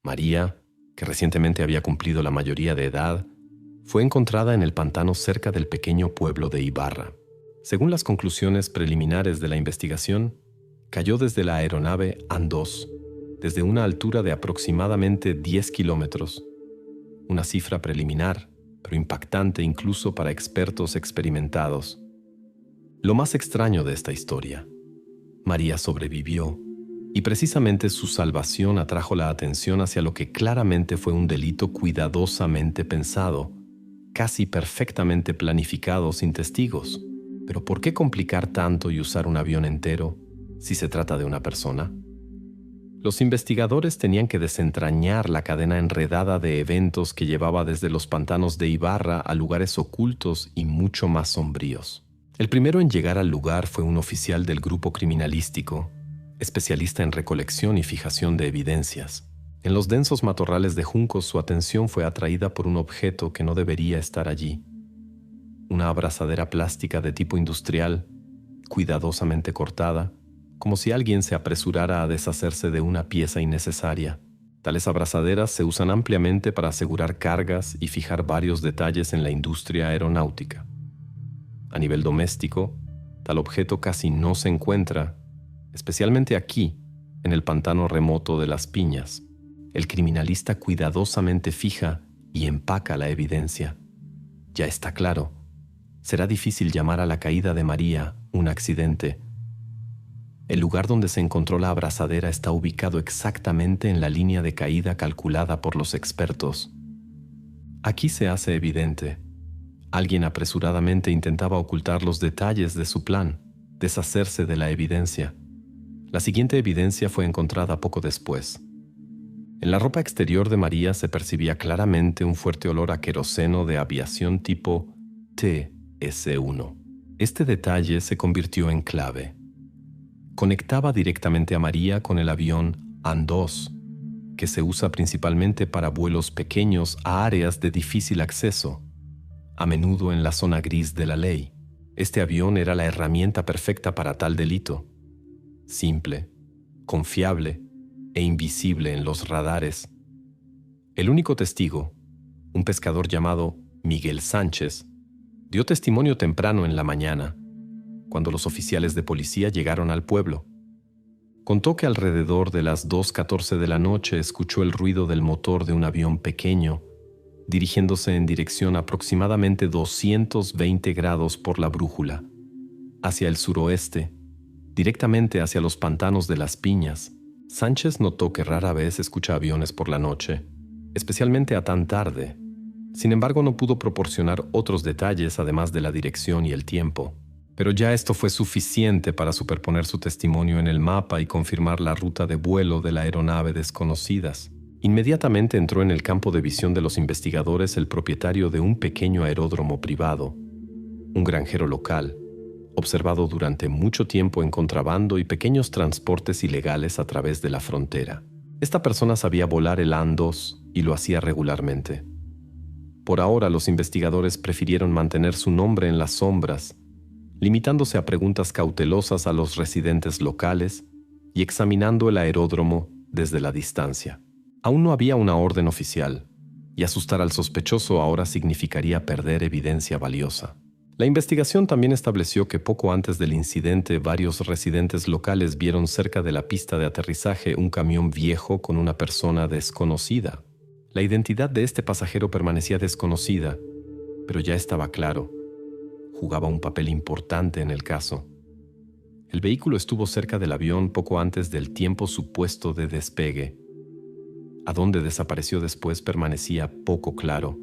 María, que recientemente había cumplido la mayoría de edad, fue encontrada en el pantano cerca del pequeño pueblo de Ibarra. Según las conclusiones preliminares de la investigación, cayó desde la aeronave An-2, desde una altura de aproximadamente 10 kilómetros. Una cifra preliminar, pero impactante incluso para expertos experimentados. Lo más extraño de esta historia: María sobrevivió, y precisamente su salvación atrajo la atención hacia lo que claramente fue un delito cuidadosamente pensado, casi perfectamente planificado sin testigos. Pero ¿por qué complicar tanto y usar un avión entero si se trata de una persona? Los investigadores tenían que desentrañar la cadena enredada de eventos que llevaba desde los pantanos de Ibarra a lugares ocultos y mucho más sombríos. El primero en llegar al lugar fue un oficial del grupo criminalístico, especialista en recolección y fijación de evidencias. En los densos matorrales de juncos su atención fue atraída por un objeto que no debería estar allí. Una abrazadera plástica de tipo industrial, cuidadosamente cortada, como si alguien se apresurara a deshacerse de una pieza innecesaria. Tales abrazaderas se usan ampliamente para asegurar cargas y fijar varios detalles en la industria aeronáutica. A nivel doméstico, tal objeto casi no se encuentra, especialmente aquí, en el pantano remoto de Las Piñas. El criminalista cuidadosamente fija y empaca la evidencia. Ya está claro, será difícil llamar a la caída de María un accidente. El lugar donde se encontró la abrazadera está ubicado exactamente en la línea de caída calculada por los expertos. Aquí se hace evidente: alguien apresuradamente intentaba ocultar los detalles de su plan, deshacerse de la evidencia. La siguiente evidencia fue encontrada poco después. En la ropa exterior de María se percibía claramente un fuerte olor a queroseno de aviación tipo TS-1. Este detalle se convirtió en clave. Conectaba directamente a María con el avión An-2, que se usa principalmente para vuelos pequeños a áreas de difícil acceso, a menudo en la zona gris de la ley. Este avión era la herramienta perfecta para tal delito. Simple, confiable e invisible en los radares. El único testigo, un pescador llamado Miguel Sánchez, dio testimonio temprano en la mañana, cuando los oficiales de policía llegaron al pueblo. Contó que alrededor de las 2:14 de la noche escuchó el ruido del motor de un avión pequeño, dirigiéndose en dirección aproximadamente 220 grados por la brújula, hacia el suroeste, directamente hacia los pantanos de Las Piñas. Sánchez notó que rara vez escucha aviones por la noche, especialmente a tan tarde. Sin embargo, no pudo proporcionar otros detalles además de la dirección y el tiempo. Pero ya esto fue suficiente para superponer su testimonio en el mapa y confirmar la ruta de vuelo de la aeronave Desconocidas. Inmediatamente entró en el campo de visión de los investigadores el propietario de un pequeño aeródromo privado, un granjero local, observado durante mucho tiempo en contrabando y pequeños transportes ilegales a través de la frontera. Esta persona sabía volar el An-2 y lo hacía regularmente. Por ahora, los investigadores prefirieron mantener su nombre en las sombras, limitándose a preguntas cautelosas a los residentes locales y examinando el aeródromo desde la distancia. Aún no había una orden oficial, y asustar al sospechoso ahora significaría perder evidencia valiosa. La investigación también estableció que poco antes del incidente varios residentes locales vieron cerca de la pista de aterrizaje un camión viejo con una persona desconocida. La identidad de este pasajero permanecía desconocida, pero ya estaba claro: jugaba un papel importante en el caso. El vehículo estuvo cerca del avión poco antes del tiempo supuesto de despegue. A dónde desapareció después permanecía poco claro.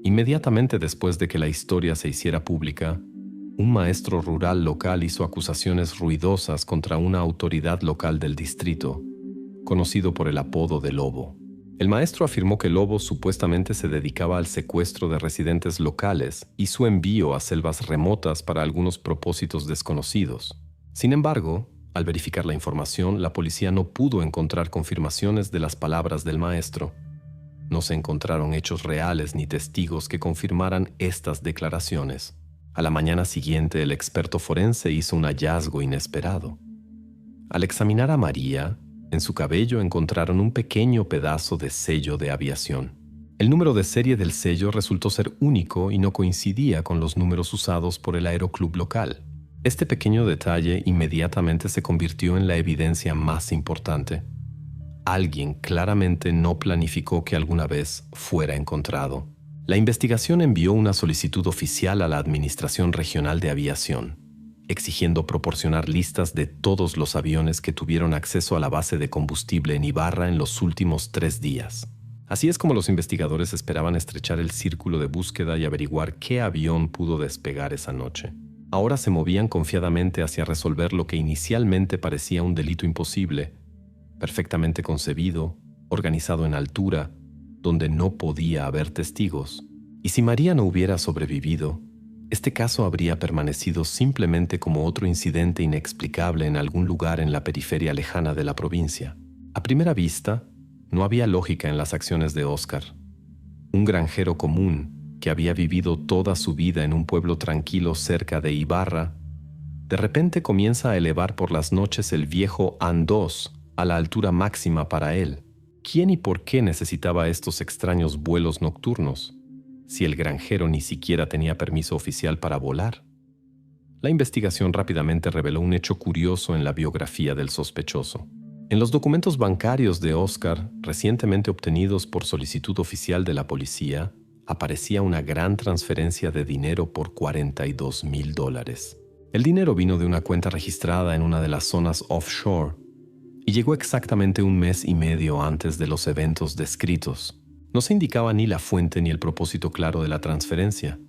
Inmediatamente después de que la historia se hiciera pública, un maestro rural local hizo acusaciones ruidosas contra una autoridad local del distrito, conocido por el apodo de Lobo. El maestro afirmó que Lobo supuestamente se dedicaba al secuestro de residentes locales y su envío a selvas remotas para algunos propósitos desconocidos. Sin embargo, al verificar la información, la policía no pudo encontrar confirmaciones de las palabras del maestro. No se encontraron hechos reales ni testigos que confirmaran estas declaraciones. A la mañana siguiente, el experto forense hizo un hallazgo inesperado. Al examinar a María, En su cabello encontraron un pequeño pedazo de sello de aviación. El número de serie del sello resultó ser único y no coincidía con los números usados por el aeroclub local. Este pequeño detalle inmediatamente se convirtió en la evidencia más importante. Alguien claramente no planificó que alguna vez fuera encontrado. La investigación envió una solicitud oficial a la Administración Regional de Aviación, exigiendo proporcionar listas de todos los aviones que tuvieron acceso a la base de combustible en Ibarra en los últimos 3 días. Así es como los investigadores esperaban estrechar el círculo de búsqueda y averiguar qué avión pudo despegar esa noche. Ahora se movían confiadamente hacia resolver lo que inicialmente parecía un delito imposible, perfectamente concebido, organizado en altura, donde no podía haber testigos. Y si María no hubiera sobrevivido, este caso habría permanecido simplemente como otro incidente inexplicable en algún lugar en la periferia lejana de la provincia. A primera vista, no había lógica en las acciones de Óscar. Un granjero común que había vivido toda su vida en un pueblo tranquilo cerca de Ibarra, de repente comienza a elevar por las noches el viejo An-2 a la altura máxima para él. ¿Quién y por qué necesitaba estos extraños vuelos nocturnos, si el granjero ni siquiera tenía permiso oficial para volar? La investigación rápidamente reveló un hecho curioso en la biografía del sospechoso. En los documentos bancarios de Óscar, recientemente obtenidos por solicitud oficial de la policía, aparecía una gran transferencia de dinero por $42,000. El dinero vino de una cuenta registrada en una de las zonas offshore y llegó exactamente 1 mes y medio antes de los eventos descritos. No se indicaba ni la fuente ni el propósito claro de la transferencia,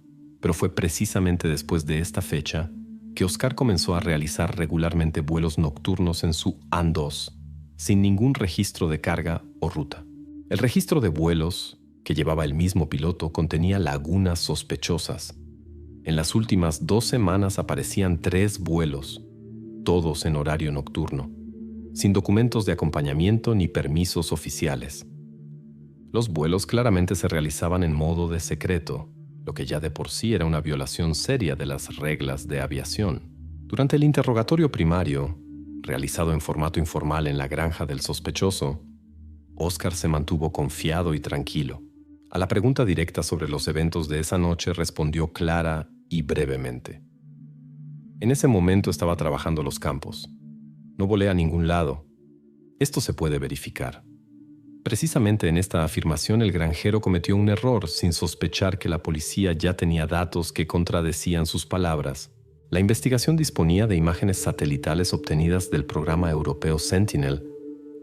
pero fue precisamente después de esta fecha que Óscar comenzó a realizar regularmente vuelos nocturnos en su An-2, sin ningún registro de carga o ruta. El registro de vuelos que llevaba el mismo piloto contenía lagunas sospechosas. En las últimas 2 semanas aparecían 3 vuelos, todos en horario nocturno, sin documentos de acompañamiento ni permisos oficiales. Los vuelos claramente se realizaban en modo de secreto, lo que ya de por sí era una violación seria de las reglas de aviación. Durante el interrogatorio primario, realizado en formato informal en la granja del sospechoso, Óscar se mantuvo confiado y tranquilo. A la pregunta directa sobre los eventos de esa noche respondió clara y brevemente. En ese momento estaba trabajando los campos. No volé a ningún lado. Esto se puede verificar. Precisamente en esta afirmación el granjero cometió un error sin sospechar que la policía ya tenía datos que contradecían sus palabras. La investigación disponía de imágenes satelitales obtenidas del programa europeo Sentinel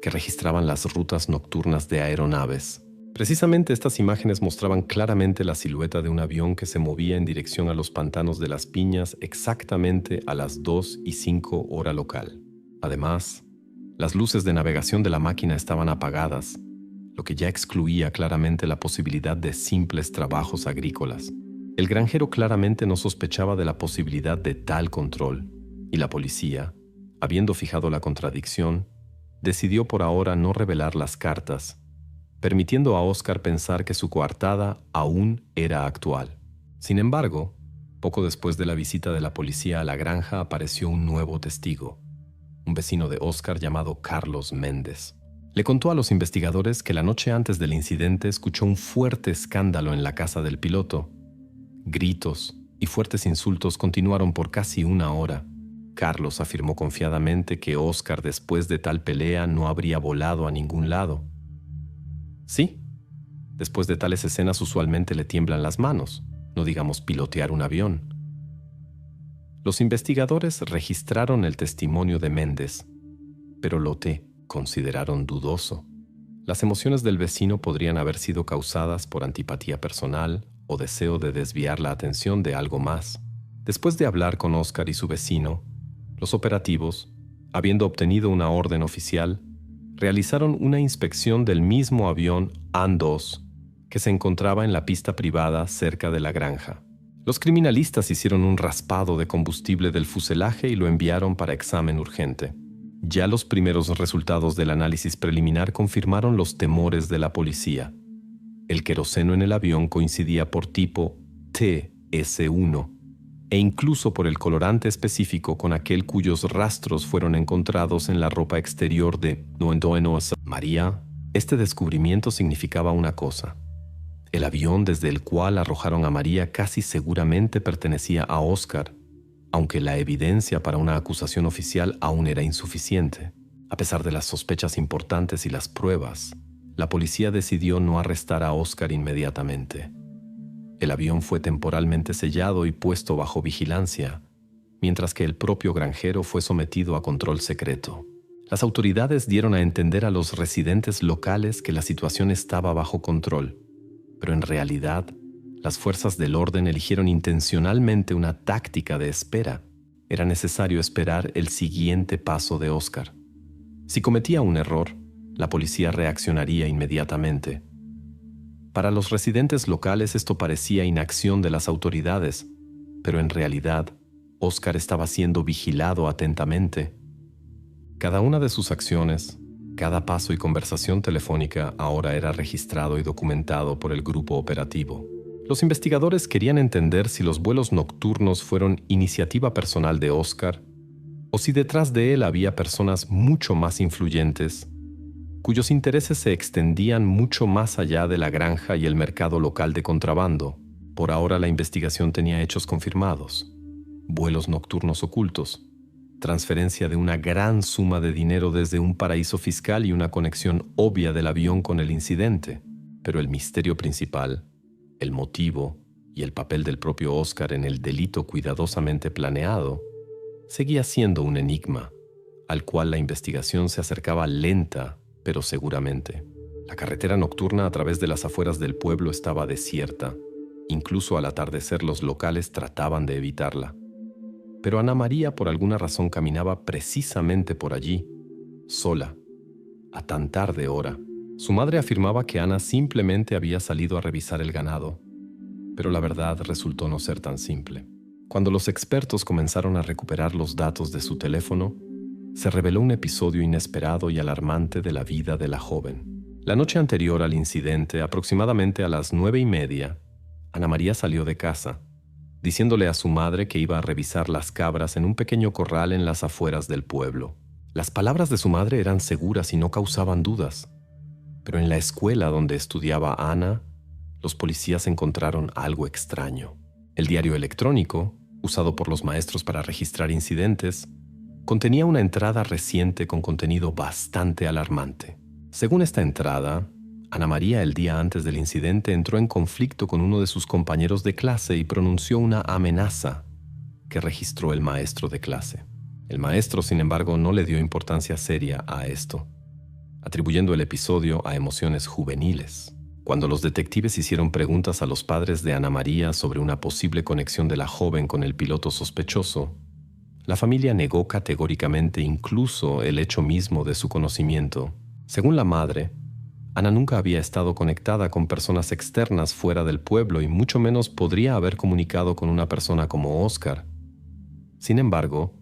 que registraban las rutas nocturnas de aeronaves. Precisamente estas imágenes mostraban claramente la silueta de un avión que se movía en dirección a los pantanos de Las Piñas exactamente a las 2:05 hora local. Además, las luces de navegación de la máquina estaban apagadas, lo que ya excluía claramente la posibilidad de simples trabajos agrícolas. El granjero claramente no sospechaba de la posibilidad de tal control, y la policía, habiendo fijado la contradicción, decidió por ahora no revelar las cartas, permitiendo a Óscar pensar que su coartada aún era actual. Sin embargo, poco después de la visita de la policía a la granja apareció un nuevo testigo, un vecino de Óscar llamado Carlos Méndez. Le contó a los investigadores que la noche antes del incidente escuchó un fuerte escándalo en la casa del piloto. Gritos y fuertes insultos continuaron por casi 1 hora. Carlos afirmó confiadamente que Óscar después de tal pelea no habría volado a ningún lado. Sí, después de tales escenas usualmente le tiemblan las manos, no digamos pilotear un avión. Los investigadores registraron el testimonio de Méndez, pero lo consideraron dudoso. Las emociones del vecino podrían haber sido causadas por antipatía personal o deseo de desviar la atención de algo más. Después de hablar con Óscar y su vecino, los operativos, habiendo obtenido una orden oficial, realizaron una inspección del mismo avión An-2 que se encontraba en la pista privada cerca de la granja. Los criminalistas hicieron un raspado de combustible del fuselaje y lo enviaron para examen urgente. Ya los primeros resultados del análisis preliminar confirmaron los temores de la policía. El queroseno en el avión coincidía por tipo TS1, e incluso por el colorante específico con aquel cuyos rastros fueron encontrados en la ropa exterior de María. Este descubrimiento significaba una cosa: el avión desde el cual arrojaron a María casi seguramente pertenecía a Oscar, aunque la evidencia para una acusación oficial aún era insuficiente. A pesar de las sospechas importantes y las pruebas, la policía decidió no arrestar a Oscar inmediatamente. El avión fue temporalmente sellado y puesto bajo vigilancia, mientras que el propio granjero fue sometido a control secreto. Las autoridades dieron a entender a los residentes locales que la situación estaba bajo control, pero en realidad, las fuerzas del orden eligieron intencionalmente una táctica de espera. Era necesario esperar el siguiente paso de Oscar. Si cometía un error, la policía reaccionaría inmediatamente. Para los residentes locales esto parecía inacción de las autoridades, pero en realidad, Oscar estaba siendo vigilado atentamente. Cada una de sus acciones, cada paso y conversación telefónica ahora era registrado y documentado por el grupo operativo. Los investigadores querían entender si los vuelos nocturnos fueron iniciativa personal de Oscar o si detrás de él había personas mucho más influyentes, cuyos intereses se extendían mucho más allá de la granja y el mercado local de contrabando. Por ahora la investigación tenía hechos confirmados: vuelos nocturnos ocultos, transferencia de una gran suma de dinero desde un paraíso fiscal y una conexión obvia del avión con el incidente. Pero el misterio principal, el motivo y el papel del propio Oscar en el delito cuidadosamente planeado, seguía siendo un enigma, al cual la investigación se acercaba lenta, pero seguramente. La carretera nocturna a través de las afueras del pueblo estaba desierta. Incluso al atardecer los locales trataban de evitarla. Pero Ana María por alguna razón caminaba precisamente por allí, sola, a tan tarde hora. Su madre afirmaba que Ana simplemente había salido a revisar el ganado, pero la verdad resultó no ser tan simple. Cuando los expertos comenzaron a recuperar los datos de su teléfono, se reveló un episodio inesperado y alarmante de la vida de la joven. La noche anterior al incidente, aproximadamente a las 9:30, Ana María salió de casa, diciéndole a su madre que iba a revisar las cabras en un pequeño corral en las afueras del pueblo. Las palabras de su madre eran seguras y no causaban dudas. Pero en la escuela donde estudiaba Ana, los policías encontraron algo extraño. El diario electrónico, usado por los maestros para registrar incidentes, contenía una entrada reciente con contenido bastante alarmante. Según esta entrada, Ana María el día antes del incidente entró en conflicto con uno de sus compañeros de clase y pronunció una amenaza que registró el maestro de clase. El maestro, sin embargo, no le dio importancia seria a esto, atribuyendo el episodio a emociones juveniles. Cuando los detectives hicieron preguntas a los padres de Ana María sobre una posible conexión de la joven con el piloto sospechoso, la familia negó categóricamente incluso el hecho mismo de su conocimiento. Según la madre, Ana nunca había estado conectada con personas externas fuera del pueblo y mucho menos podría haber comunicado con una persona como Oscar. Sin embargo,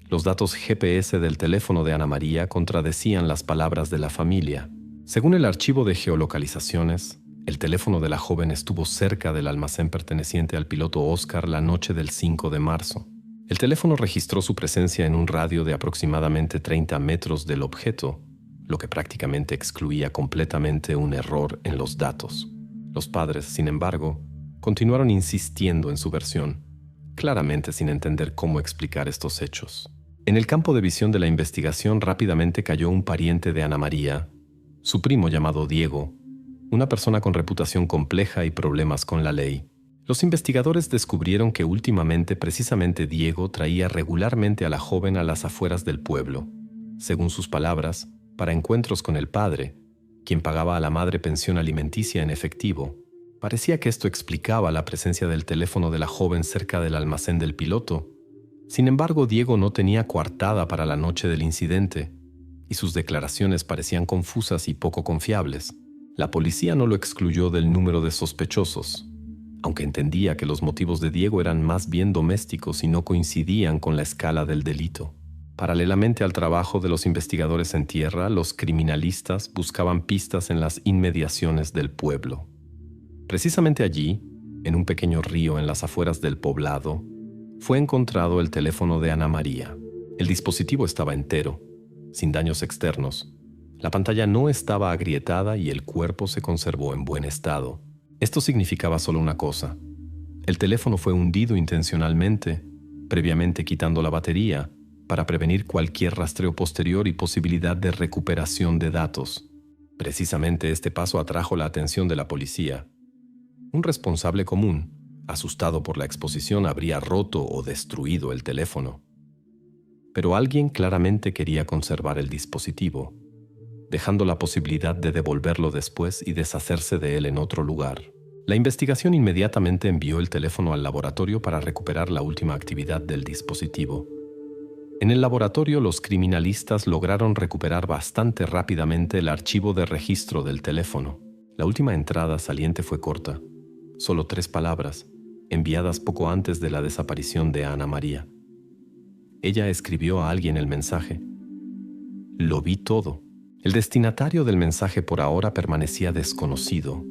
los datos GPS del teléfono de Ana María contradecían las palabras de la familia. Según el archivo de geolocalizaciones, el teléfono de la joven estuvo cerca del almacén perteneciente al piloto Oscar la noche del 5 de marzo. El teléfono registró su presencia en un radio de aproximadamente 30 metros del objeto, lo que prácticamente excluía completamente un error en los datos. Los padres, sin embargo, continuaron insistiendo en su versión, claramente sin entender cómo explicar estos hechos. En el campo de visión de la investigación rápidamente cayó un pariente de Ana María, su primo llamado Diego, una persona con reputación compleja y problemas con la ley. Los investigadores descubrieron que últimamente precisamente Diego traía regularmente a la joven a las afueras del pueblo, según sus palabras, para encuentros con el padre, quien pagaba a la madre pensión alimenticia en efectivo. Parecía que esto explicaba la presencia del teléfono de la joven cerca del almacén del piloto. Sin embargo, Diego no tenía coartada para la noche del incidente, y sus declaraciones parecían confusas y poco confiables. La policía no lo excluyó del número de sospechosos, aunque entendía que los motivos de Diego eran más bien domésticos y no coincidían con la escala del delito. Paralelamente al trabajo de los investigadores en tierra, los criminalistas buscaban pistas en las inmediaciones del pueblo. Precisamente allí, en un pequeño río en las afueras del poblado, fue encontrado el teléfono de Ana María. El dispositivo estaba entero, sin daños externos. La pantalla no estaba agrietada y el cuerpo se conservó en buen estado. Esto significaba solo una cosa. El teléfono fue hundido intencionalmente, previamente quitando la batería, para prevenir cualquier rastreo posterior y posibilidad de recuperación de datos. Precisamente este paso atrajo la atención de la policía. Un responsable común, asustado por la exposición, habría roto o destruido el teléfono. Pero alguien claramente quería conservar el dispositivo, dejando la posibilidad de devolverlo después y deshacerse de él en otro lugar. La investigación inmediatamente envió el teléfono al laboratorio para recuperar la última actividad del dispositivo. En el laboratorio, los criminalistas lograron recuperar bastante rápidamente el archivo de registro del teléfono. La última entrada saliente fue corta, solo 3 palabras, enviadas poco antes de la desaparición de Ana María. Ella escribió a alguien el mensaje: "Lo vi todo". El destinatario del mensaje por ahora permanecía desconocido,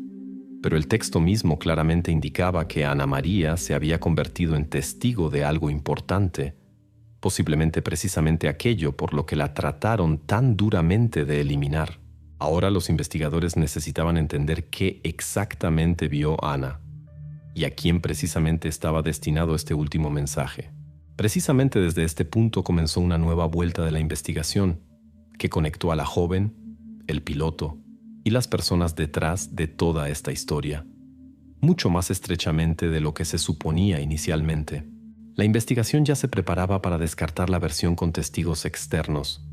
pero el texto mismo claramente indicaba que Ana María se había convertido en testigo de algo importante, posiblemente precisamente aquello por lo que la trataron tan duramente de eliminar. Ahora los investigadores necesitaban entender qué exactamente vio Ana y a quién precisamente estaba destinado este último mensaje. Precisamente desde este punto comenzó una nueva vuelta de la investigación, que conectó a la joven, el piloto y las personas detrás de toda esta historia, mucho más estrechamente de lo que se suponía inicialmente. La investigación ya se preparaba para descartar la versión con testigos externos.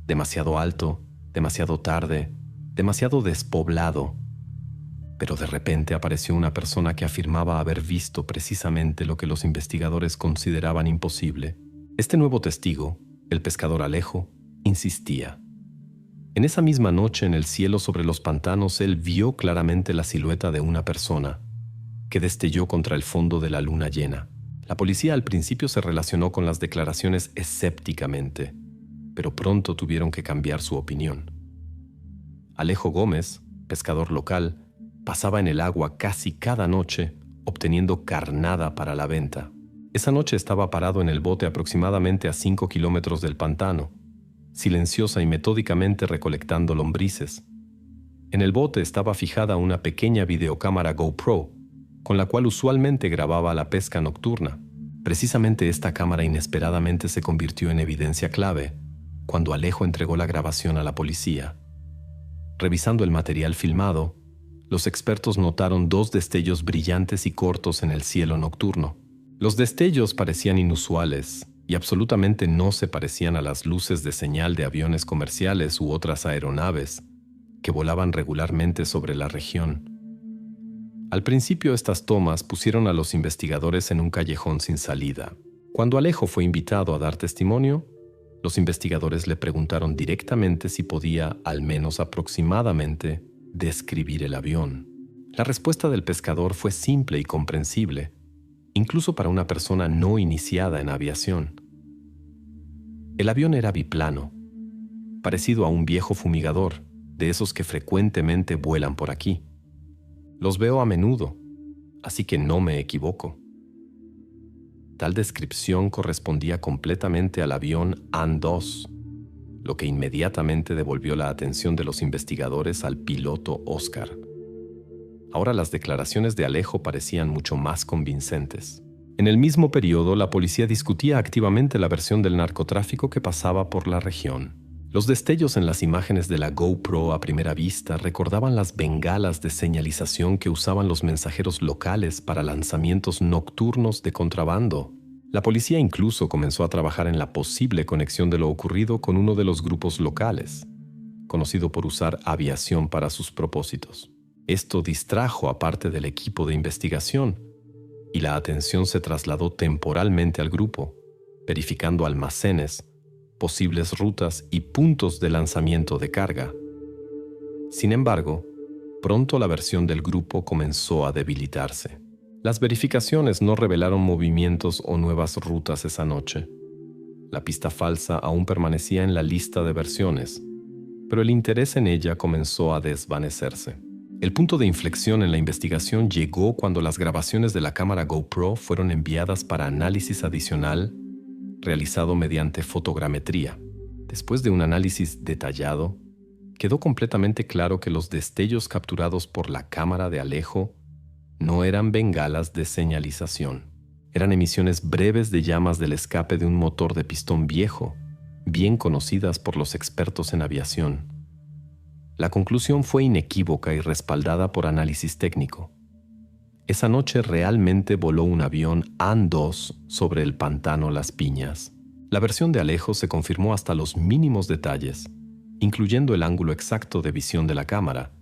Demasiado alto, demasiado tarde, demasiado despoblado. Pero de repente apareció una persona que afirmaba haber visto precisamente lo que los investigadores consideraban imposible. Este nuevo testigo, el pescador Alejo, insistía. En esa misma noche, en el cielo sobre los pantanos, él vio claramente la silueta de una persona que destelló contra el fondo de la luna llena. La policía al principio se relacionó con las declaraciones escépticamente, pero pronto tuvieron que cambiar su opinión. Alejo Gómez, pescador local, pasaba en el agua casi cada noche, obteniendo carnada para la venta. Esa noche estaba parado en el bote aproximadamente a 5 kilómetros del pantano, silenciosa y metódicamente recolectando lombrices. En el bote estaba fijada una pequeña videocámara GoPro, con la cual usualmente grababa la pesca nocturna. Precisamente esta cámara inesperadamente se convirtió en evidencia clave cuando Alejo entregó la grabación a la policía. Revisando el material filmado, los expertos notaron 2 destellos brillantes y cortos en el cielo nocturno. Los destellos parecían inusuales y absolutamente no se parecían a las luces de señal de aviones comerciales u otras aeronaves que volaban regularmente sobre la región. Al principio, estas tomas pusieron a los investigadores en un callejón sin salida. Cuando Alejo fue invitado a dar testimonio, los investigadores le preguntaron directamente si podía, al menos aproximadamente, describir el avión. La respuesta del pescador fue simple y comprensible, incluso para una persona no iniciada en aviación. El avión era biplano, parecido a un viejo fumigador, de esos que frecuentemente vuelan por aquí. Los veo a menudo, así que no me equivoco. Tal descripción correspondía completamente al avión AN-2, lo que inmediatamente devolvió la atención de los investigadores al piloto Oscar. Ahora las declaraciones de Alejo parecían mucho más convincentes. En el mismo periodo, la policía discutía activamente la versión del narcotráfico que pasaba por la región. Los destellos en las imágenes de la GoPro a primera vista recordaban las bengalas de señalización que usaban los mensajeros locales para lanzamientos nocturnos de contrabando. La policía incluso comenzó a trabajar en la posible conexión de lo ocurrido con uno de los grupos locales, conocido por usar aviación para sus propósitos. Esto distrajo a parte del equipo de investigación y la atención se trasladó temporalmente al grupo, verificando almacenes, posibles rutas y puntos de lanzamiento de carga. Sin embargo, pronto la versión del grupo comenzó a debilitarse. Las verificaciones no revelaron movimientos o nuevas rutas esa noche. La pista falsa aún permanecía en la lista de versiones, pero el interés en ella comenzó a desvanecerse. El punto de inflexión en la investigación llegó cuando las grabaciones de la cámara GoPro fueron enviadas para análisis adicional realizado mediante fotogrametría. Después de un análisis detallado, quedó completamente claro que los destellos capturados por la cámara de Alejo no eran bengalas de señalización. Eran emisiones breves de llamas del escape de un motor de pistón viejo, bien conocidas por los expertos en aviación. La conclusión fue inequívoca y respaldada por análisis técnico. Esa noche realmente voló un avión AN-2 sobre el pantano Las Piñas. La versión de Alejo se confirmó hasta los mínimos detalles, incluyendo el ángulo exacto de visión de la cámara,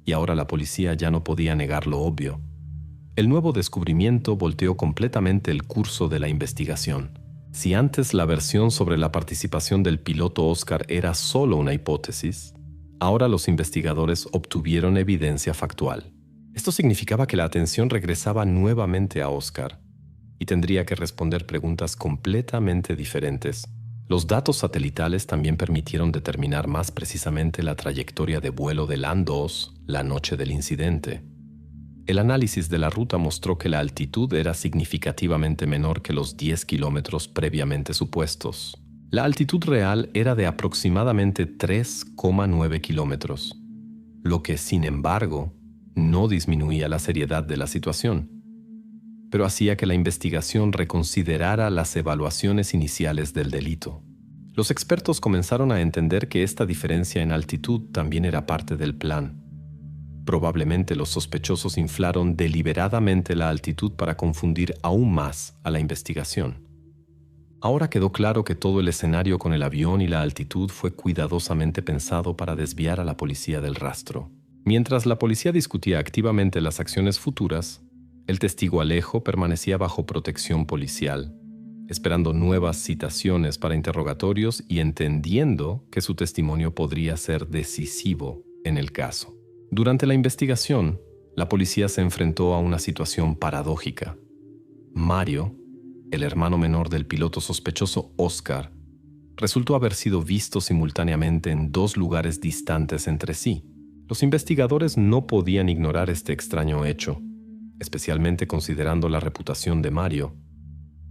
y ahora la policía ya no podía negar lo obvio. El nuevo descubrimiento volteó completamente el curso de la investigación. Si antes la versión sobre la participación del piloto Oscar era solo una hipótesis, ahora los investigadores obtuvieron evidencia factual. Esto significaba que la atención regresaba nuevamente a Oscar y tendría que responder preguntas completamente diferentes. Los datos satelitales también permitieron determinar más precisamente la trayectoria de vuelo del AN-2 la noche del incidente. El análisis de la ruta mostró que la altitud era significativamente menor que los 10 kilómetros previamente supuestos. La altitud real era de aproximadamente 3,9 kilómetros, lo que, sin embargo, no disminuía la seriedad de la situación, pero hacía que la investigación reconsiderara las evaluaciones iniciales del delito. Los expertos comenzaron a entender que esta diferencia en altitud también era parte del plan. Probablemente los sospechosos inflaron deliberadamente la altitud para confundir aún más a la investigación. Ahora quedó claro que todo el escenario con el avión y la altitud fue cuidadosamente pensado para desviar a la policía del rastro. Mientras la policía discutía activamente las acciones futuras, el testigo Alejo permanecía bajo protección policial, esperando nuevas citaciones para interrogatorios y entendiendo que su testimonio podría ser decisivo en el caso. Durante la investigación, la policía se enfrentó a una situación paradójica. Mario, el hermano menor del piloto sospechoso Oscar, resultó haber sido visto simultáneamente en dos lugares distantes entre sí. Los investigadores no podían ignorar este extraño hecho, especialmente considerando la reputación de Mario,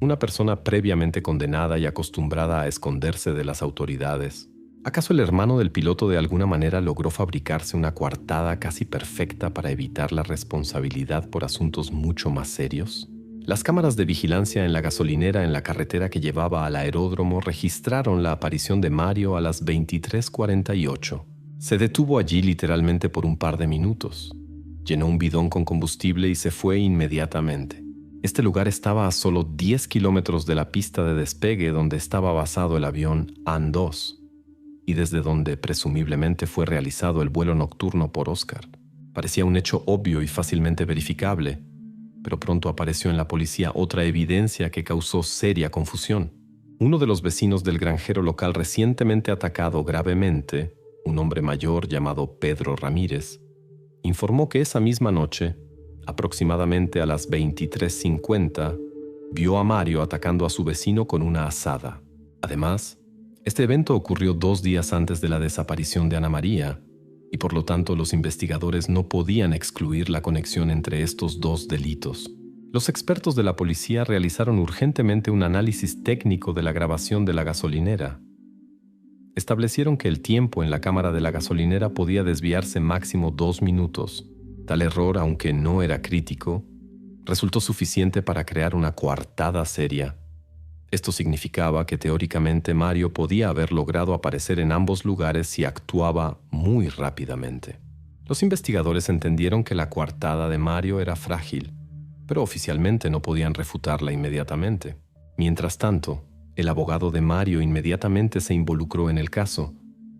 una persona previamente condenada y acostumbrada a esconderse de las autoridades. ¿Acaso el hermano del piloto de alguna manera logró fabricarse una coartada casi perfecta para evitar la responsabilidad por asuntos mucho más serios? Las cámaras de vigilancia en la gasolinera en la carretera que llevaba al aeródromo registraron la aparición de Mario a las 23:48. Se detuvo allí literalmente por un par de minutos. Llenó un bidón con combustible y se fue inmediatamente. Este lugar estaba a solo 10 kilómetros de la pista de despegue donde estaba basado el avión AN-2 y desde donde presumiblemente fue realizado el vuelo nocturno por Oscar. Parecía un hecho obvio y fácilmente verificable, pero pronto apareció en la policía otra evidencia que causó seria confusión. Uno de los vecinos del granjero local recientemente atacado gravemente, un hombre mayor llamado Pedro Ramírez, informó que esa misma noche, aproximadamente a las 23:50, vio a Mario atacando a su vecino con una azada. Además, este evento ocurrió 2 días antes de la desaparición de Ana María, y por lo tanto los investigadores no podían excluir la conexión entre estos dos delitos. Los expertos de la policía realizaron urgentemente un análisis técnico de la grabación de la gasolinera. Establecieron que el tiempo en la cámara de la gasolinera podía desviarse máximo 2 minutos. Tal error, aunque no era crítico, resultó suficiente para crear una coartada seria. Esto significaba que teóricamente Mario podía haber logrado aparecer en ambos lugares si actuaba muy rápidamente. Los investigadores entendieron que la coartada de Mario era frágil, pero oficialmente no podían refutarla inmediatamente. Mientras tanto, el abogado de Mario inmediatamente se involucró en el caso,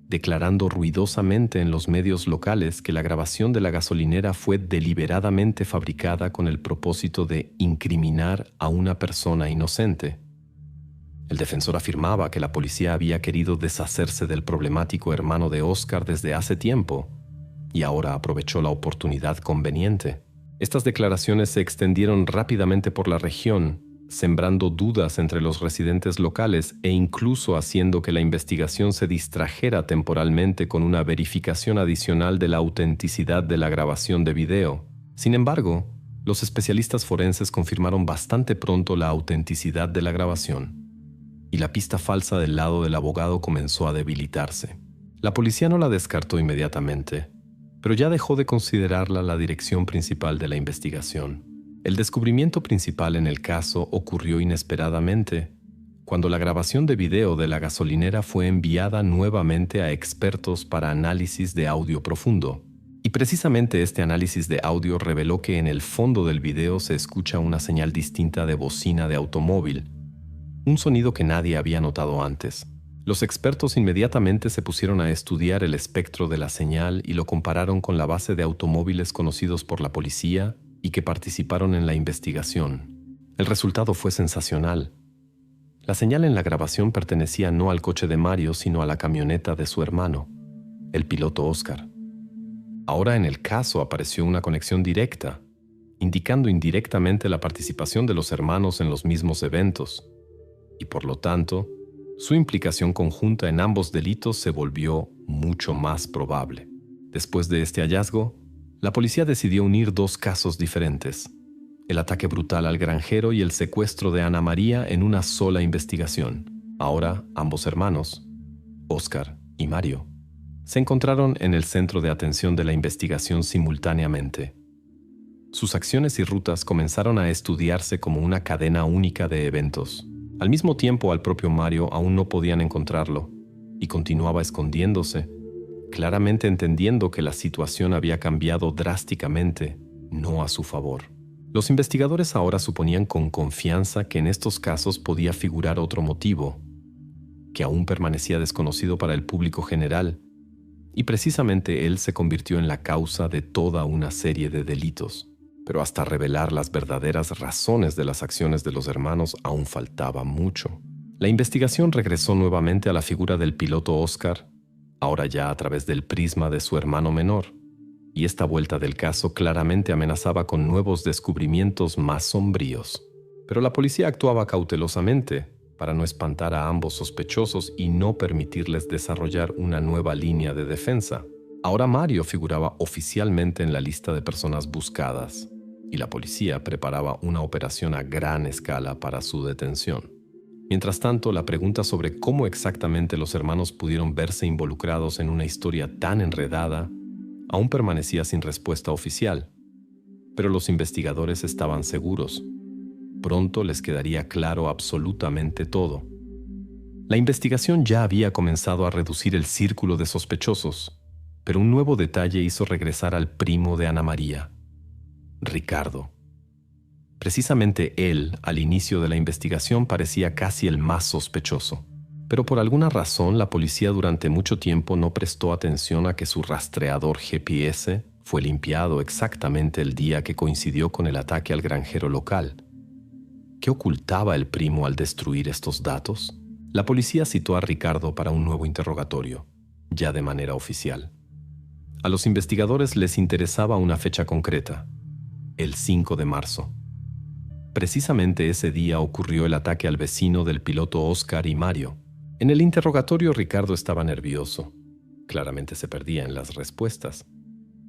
declarando ruidosamente en los medios locales que la grabación de la gasolinera fue deliberadamente fabricada con el propósito de incriminar a una persona inocente. El defensor afirmaba que la policía había querido deshacerse del problemático hermano de Oscar desde hace tiempo y ahora aprovechó la oportunidad conveniente. Estas declaraciones se extendieron rápidamente por la región sembrando dudas entre los residentes locales e incluso haciendo que la investigación se distrajera temporalmente con una verificación adicional de la autenticidad de la grabación de video. Sin embargo, los especialistas forenses confirmaron bastante pronto la autenticidad de la grabación, y la pista falsa del lado del abogado comenzó a debilitarse. La policía no la descartó inmediatamente, pero ya dejó de considerarla la dirección principal de la investigación. El descubrimiento principal en el caso ocurrió inesperadamente, cuando la grabación de video de la gasolinera fue enviada nuevamente a expertos para análisis de audio profundo. Y precisamente este análisis de audio reveló que en el fondo del video se escucha una señal distinta de bocina de automóvil, un sonido que nadie había notado antes. Los expertos inmediatamente se pusieron a estudiar el espectro de la señal y lo compararon con la base de automóviles conocidos por la policía y que participaron en la investigación. El resultado fue sensacional. La señal en la grabación pertenecía no al coche de Mario, sino a la camioneta de su hermano, el piloto Oscar. Ahora en el caso apareció una conexión directa, indicando indirectamente la participación de los hermanos en los mismos eventos, y por lo tanto, su implicación conjunta en ambos delitos se volvió mucho más probable. Después de este hallazgo, la policía decidió unir dos casos diferentes: el ataque brutal al granjero y el secuestro de Ana María en una sola investigación. Ahora, ambos hermanos, Oscar y Mario, se encontraron en el centro de atención de la investigación simultáneamente. Sus acciones y rutas comenzaron a estudiarse como una cadena única de eventos. Al mismo tiempo, al propio Mario aún no podían encontrarlo y continuaba escondiéndose, claramente entendiendo que la situación había cambiado drásticamente, no a su favor. Los investigadores ahora suponían con confianza que en estos casos podía figurar otro motivo, que aún permanecía desconocido para el público general, y precisamente él se convirtió en la causa de toda una serie de delitos. Pero hasta revelar las verdaderas razones de las acciones de los hermanos aún faltaba mucho. La investigación regresó nuevamente a la figura del piloto Oscar, ahora ya a través del prisma de su hermano menor, y esta vuelta del caso claramente amenazaba con nuevos descubrimientos más sombríos. Pero la policía actuaba cautelosamente para no espantar a ambos sospechosos y no permitirles desarrollar una nueva línea de defensa. Ahora Mario figuraba oficialmente en la lista de personas buscadas, y la policía preparaba una operación a gran escala para su detención. Mientras tanto, la pregunta sobre cómo exactamente los hermanos pudieron verse involucrados en una historia tan enredada aún permanecía sin respuesta oficial. Pero los investigadores estaban seguros. Pronto les quedaría claro absolutamente todo. La investigación ya había comenzado a reducir el círculo de sospechosos, pero un nuevo detalle hizo regresar al primo de Ana María, Ricardo. Precisamente él, al inicio de la investigación, parecía casi el más sospechoso. Pero por alguna razón, la policía durante mucho tiempo no prestó atención a que su rastreador GPS fue limpiado exactamente el día que coincidió con el ataque al granjero local. ¿Qué ocultaba el primo al destruir estos datos? La policía citó a Ricardo para un nuevo interrogatorio, ya de manera oficial. A los investigadores les interesaba una fecha concreta: el 5 de marzo. Precisamente ese día ocurrió el ataque al vecino del piloto Oscar y Mario. En el interrogatorio, Ricardo estaba nervioso. Claramente se perdía en las respuestas,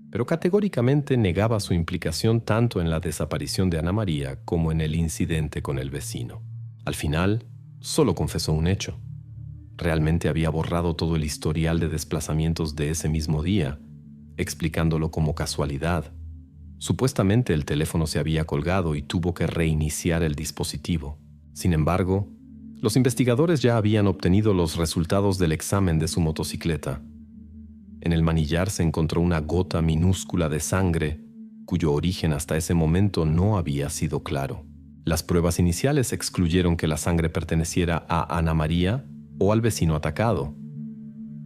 pero categóricamente negaba su implicación tanto en la desaparición de Ana María como en el incidente con el vecino. Al final, solo confesó un hecho. Realmente había borrado todo el historial de desplazamientos de ese mismo día, explicándolo como casualidad. Supuestamente el teléfono se había colgado y tuvo que reiniciar el dispositivo. Sin embargo, los investigadores ya habían obtenido los resultados del examen de su motocicleta. En el manillar se encontró una gota minúscula de sangre, cuyo origen hasta ese momento no había sido claro. Las pruebas iniciales excluyeron que la sangre perteneciera a Ana María o al vecino atacado.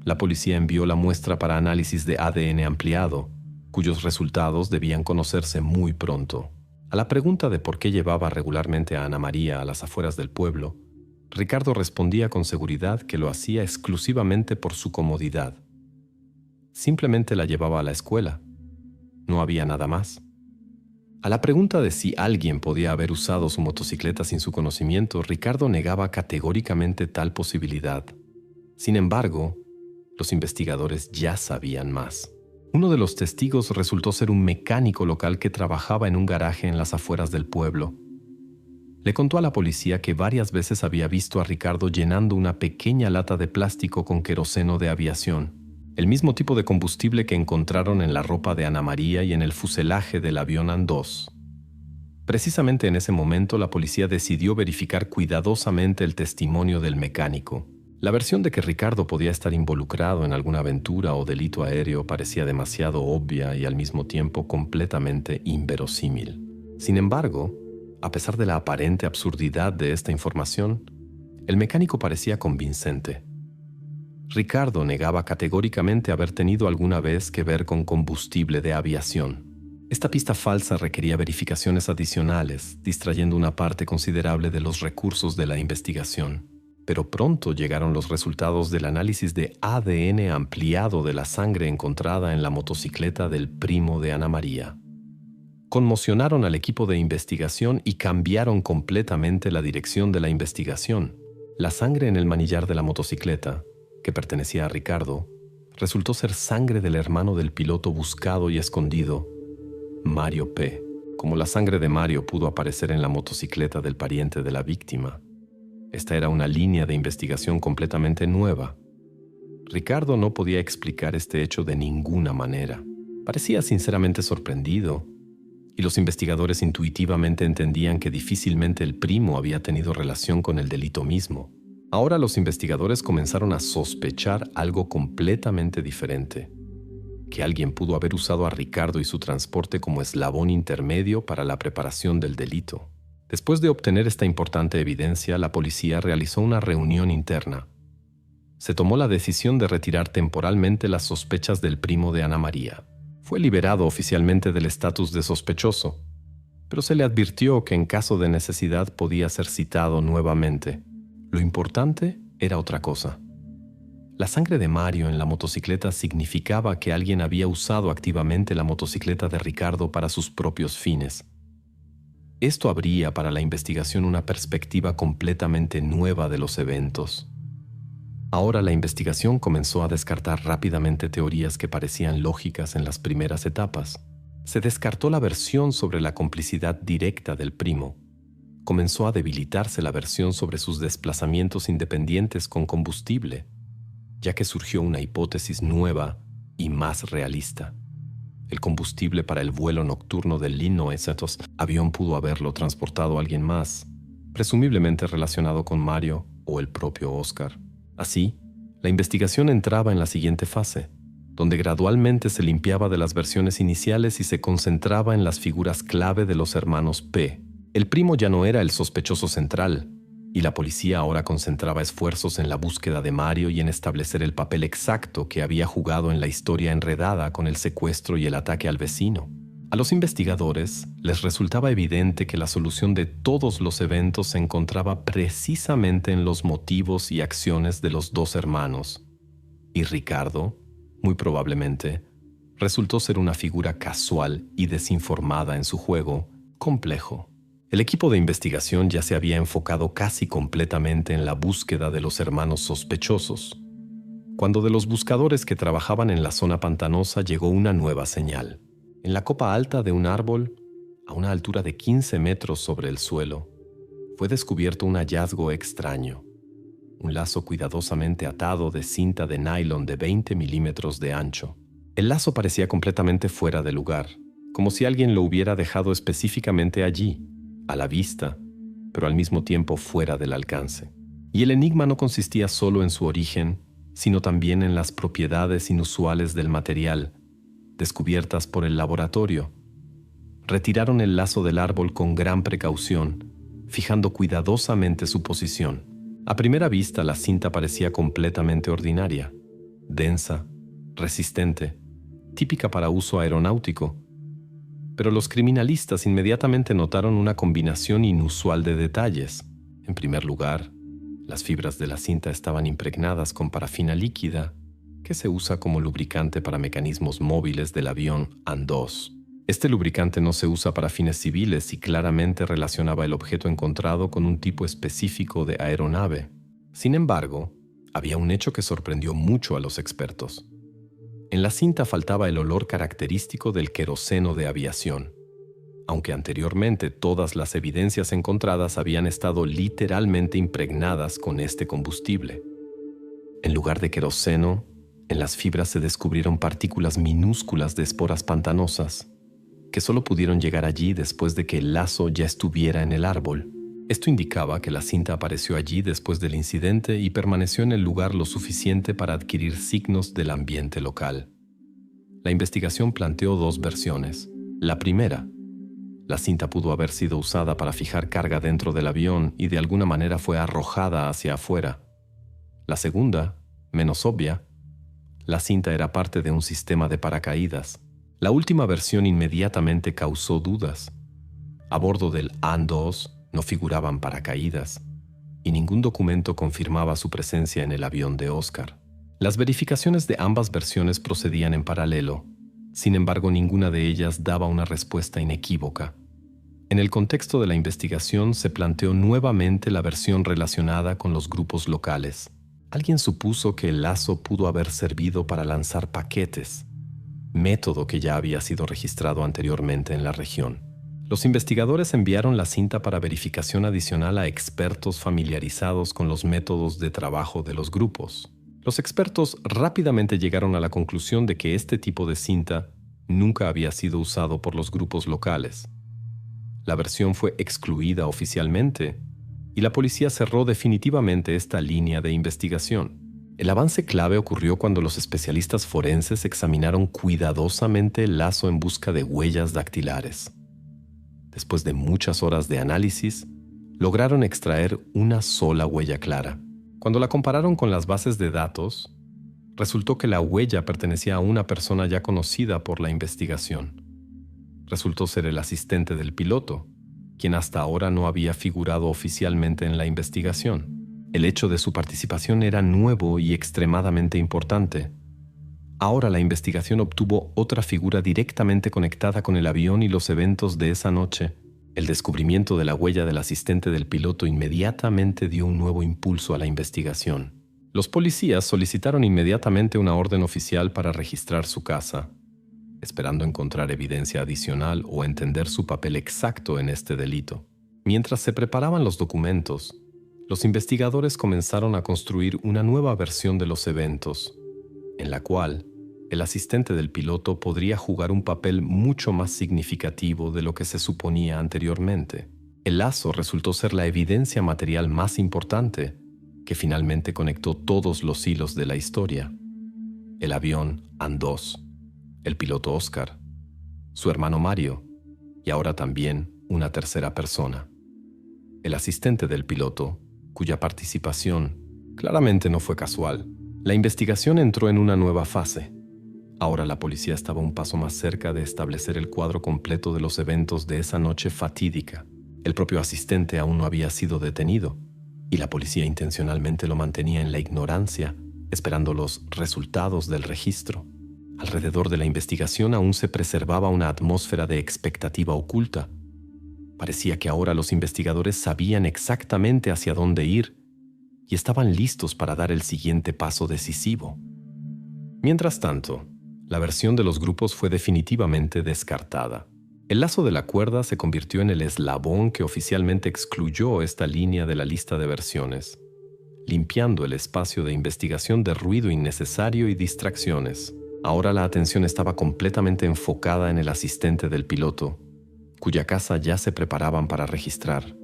La policía envió la muestra para análisis de ADN ampliado, cuyos resultados debían conocerse muy pronto. A la pregunta de por qué llevaba regularmente a Ana María a las afueras del pueblo, Ricardo respondía con seguridad que lo hacía exclusivamente por su comodidad. Simplemente la llevaba a la escuela. No había nada más. A la pregunta de si alguien podía haber usado su motocicleta sin su conocimiento, Ricardo negaba categóricamente tal posibilidad. Sin embargo, los investigadores ya sabían más. Uno de los testigos resultó ser un mecánico local que trabajaba en un garaje en las afueras del pueblo. Le contó a la policía que varias veces había visto a Ricardo llenando una pequeña lata de plástico con queroseno de aviación, el mismo tipo de combustible que encontraron en la ropa de Ana María y en el fuselaje del avión An-2. Precisamente en ese momento, la policía decidió verificar cuidadosamente el testimonio del mecánico. La versión de que Ricardo podía estar involucrado en alguna aventura o delito aéreo parecía demasiado obvia y al mismo tiempo completamente inverosímil. Sin embargo, a pesar de la aparente absurdidad de esta información, el mecánico parecía convincente. Ricardo negaba categóricamente haber tenido alguna vez que ver con combustible de aviación. Esta pista falsa requería verificaciones adicionales, distrayendo una parte considerable de los recursos de la investigación. Pero pronto llegaron los resultados del análisis de ADN ampliado de la sangre encontrada en la motocicleta del primo de Ana María. Conmocionaron al equipo de investigación y cambiaron completamente la dirección de la investigación. La sangre en el manillar de la motocicleta, que pertenecía a Ricardo, resultó ser sangre del hermano del piloto buscado y escondido, Mario P. Como la sangre de Mario pudo aparecer en la motocicleta del pariente de la víctima, esta era una línea de investigación completamente nueva. Ricardo no podía explicar este hecho de ninguna manera. Parecía sinceramente sorprendido, y los investigadores intuitivamente entendían que difícilmente el primo había tenido relación con el delito mismo. Ahora los investigadores comenzaron a sospechar algo completamente diferente, que alguien pudo haber usado a Ricardo y su transporte como eslabón intermedio para la preparación del delito. Después de obtener esta importante evidencia, la policía realizó una reunión interna. Se tomó la decisión de retirar temporalmente las sospechas del primo de Ana María. Fue liberado oficialmente del estatus de sospechoso, pero se le advirtió que en caso de necesidad podía ser citado nuevamente. Lo importante era otra cosa. La sangre de Mario en la motocicleta significaba que alguien había usado activamente la motocicleta de Ricardo para sus propios fines. Esto abría para la investigación una perspectiva completamente nueva de los eventos. Ahora la investigación comenzó a descartar rápidamente teorías que parecían lógicas en las primeras etapas. Se descartó la versión sobre la complicidad directa del primo. Comenzó a debilitarse la versión sobre sus desplazamientos independientes con combustible, ya que surgió una hipótesis nueva y más realista. El combustible para el vuelo nocturno del Lynn-Noesetos avión pudo haberlo transportado a alguien más, presumiblemente relacionado con Mario o el propio Oscar. Así, la investigación entraba en la siguiente fase, donde gradualmente se limpiaba de las versiones iniciales y se concentraba en las figuras clave de los hermanos P. El primo ya no era el sospechoso central, y la policía ahora concentraba esfuerzos en la búsqueda de Mario y en establecer el papel exacto que había jugado en la historia enredada con el secuestro y el ataque al vecino. A los investigadores les resultaba evidente que la solución de todos los eventos se encontraba precisamente en los motivos y acciones de los dos hermanos. Y Ricardo, muy probablemente, resultó ser una figura casual y desinformada en su juego complejo. El equipo de investigación ya se había enfocado casi completamente en la búsqueda de los hermanos sospechosos, cuando de los buscadores que trabajaban en la zona pantanosa llegó una nueva señal. En la copa alta de un árbol, a una altura de 15 metros sobre el suelo, fue descubierto un hallazgo extraño. Un lazo cuidadosamente atado de cinta de nylon de 20 milímetros de ancho. El lazo parecía completamente fuera de lugar, como si alguien lo hubiera dejado específicamente allí, a la vista, pero al mismo tiempo fuera del alcance. Y el enigma no consistía solo en su origen, sino también en las propiedades inusuales del material, descubiertas por el laboratorio. Retiraron el lazo del árbol con gran precaución, fijando cuidadosamente su posición. A primera vista, la cinta parecía completamente ordinaria, densa, resistente, típica para uso aeronáutico. Pero los criminalistas inmediatamente notaron una combinación inusual de detalles. En primer lugar, las fibras de la cinta estaban impregnadas con parafina líquida, que se usa como lubricante para mecanismos móviles del avión An-2. Este lubricante no se usa para fines civiles y claramente relacionaba el objeto encontrado con un tipo específico de aeronave. Sin embargo, había un hecho que sorprendió mucho a los expertos. En la cinta faltaba el olor característico del queroseno de aviación, aunque anteriormente todas las evidencias encontradas habían estado literalmente impregnadas con este combustible. En lugar de queroseno, en las fibras se descubrieron partículas minúsculas de esporas pantanosas, que solo pudieron llegar allí después de que el lazo ya estuviera en el árbol. Esto indicaba que la cinta apareció allí después del incidente y permaneció en el lugar lo suficiente para adquirir signos del ambiente local. La investigación planteó dos versiones. La primera: la cinta pudo haber sido usada para fijar carga dentro del avión y de alguna manera fue arrojada hacia afuera. La segunda, menos obvia: la cinta era parte de un sistema de paracaídas. La última versión inmediatamente causó dudas. A bordo del AN-2 no figuraban paracaídas, y ningún documento confirmaba su presencia en el avión de Oscar. Las verificaciones de ambas versiones procedían en paralelo. Sin embargo, ninguna de ellas daba una respuesta inequívoca. En el contexto de la investigación se planteó nuevamente la versión relacionada con los grupos locales. Alguien supuso que el lazo pudo haber servido para lanzar paquetes, método que ya había sido registrado anteriormente en la región. Los investigadores enviaron la cinta para verificación adicional a expertos familiarizados con los métodos de trabajo de los grupos. Los expertos rápidamente llegaron a la conclusión de que este tipo de cinta nunca había sido usado por los grupos locales. La versión fue excluida oficialmente y la policía cerró definitivamente esta línea de investigación. El avance clave ocurrió cuando los especialistas forenses examinaron cuidadosamente el lazo en busca de huellas dactilares. Después de muchas horas de análisis, lograron extraer una sola huella clara. Cuando la compararon con las bases de datos, resultó que la huella pertenecía a una persona ya conocida por la investigación. Resultó ser el asistente del piloto, quien hasta ahora no había figurado oficialmente en la investigación. El hecho de su participación era nuevo y extremadamente importante. Ahora la investigación obtuvo otra figura directamente conectada con el avión y los eventos de esa noche. El descubrimiento de la huella del asistente del piloto inmediatamente dio un nuevo impulso a la investigación. Los policías solicitaron inmediatamente una orden oficial para registrar su casa, esperando encontrar evidencia adicional o entender su papel exacto en este delito. Mientras se preparaban los documentos, los investigadores comenzaron a construir una nueva versión de los eventos, en la cual el asistente del piloto podría jugar un papel mucho más significativo de lo que se suponía anteriormente. El lazo resultó ser la evidencia material más importante, que finalmente conectó todos los hilos de la historia. El avión AN-2, el piloto Oscar, su hermano Mario, y ahora también una tercera persona, el asistente del piloto, cuya participación claramente no fue casual. La investigación entró en una nueva fase. Ahora la policía estaba un paso más cerca de establecer el cuadro completo de los eventos de esa noche fatídica. El propio asistente aún no había sido detenido, y la policía intencionalmente lo mantenía en la ignorancia, esperando los resultados del registro. Alrededor de la investigación aún se preservaba una atmósfera de expectativa oculta. Parecía que ahora los investigadores sabían exactamente hacia dónde ir y estaban listos para dar el siguiente paso decisivo. Mientras tanto, la versión de los grupos fue definitivamente descartada. El lazo de la cuerda se convirtió en el eslabón que oficialmente excluyó esta línea de la lista de versiones, limpiando el espacio de investigación de ruido innecesario y distracciones. Ahora la atención estaba completamente enfocada en el asistente del piloto, cuya casa ya se preparaban para registrar.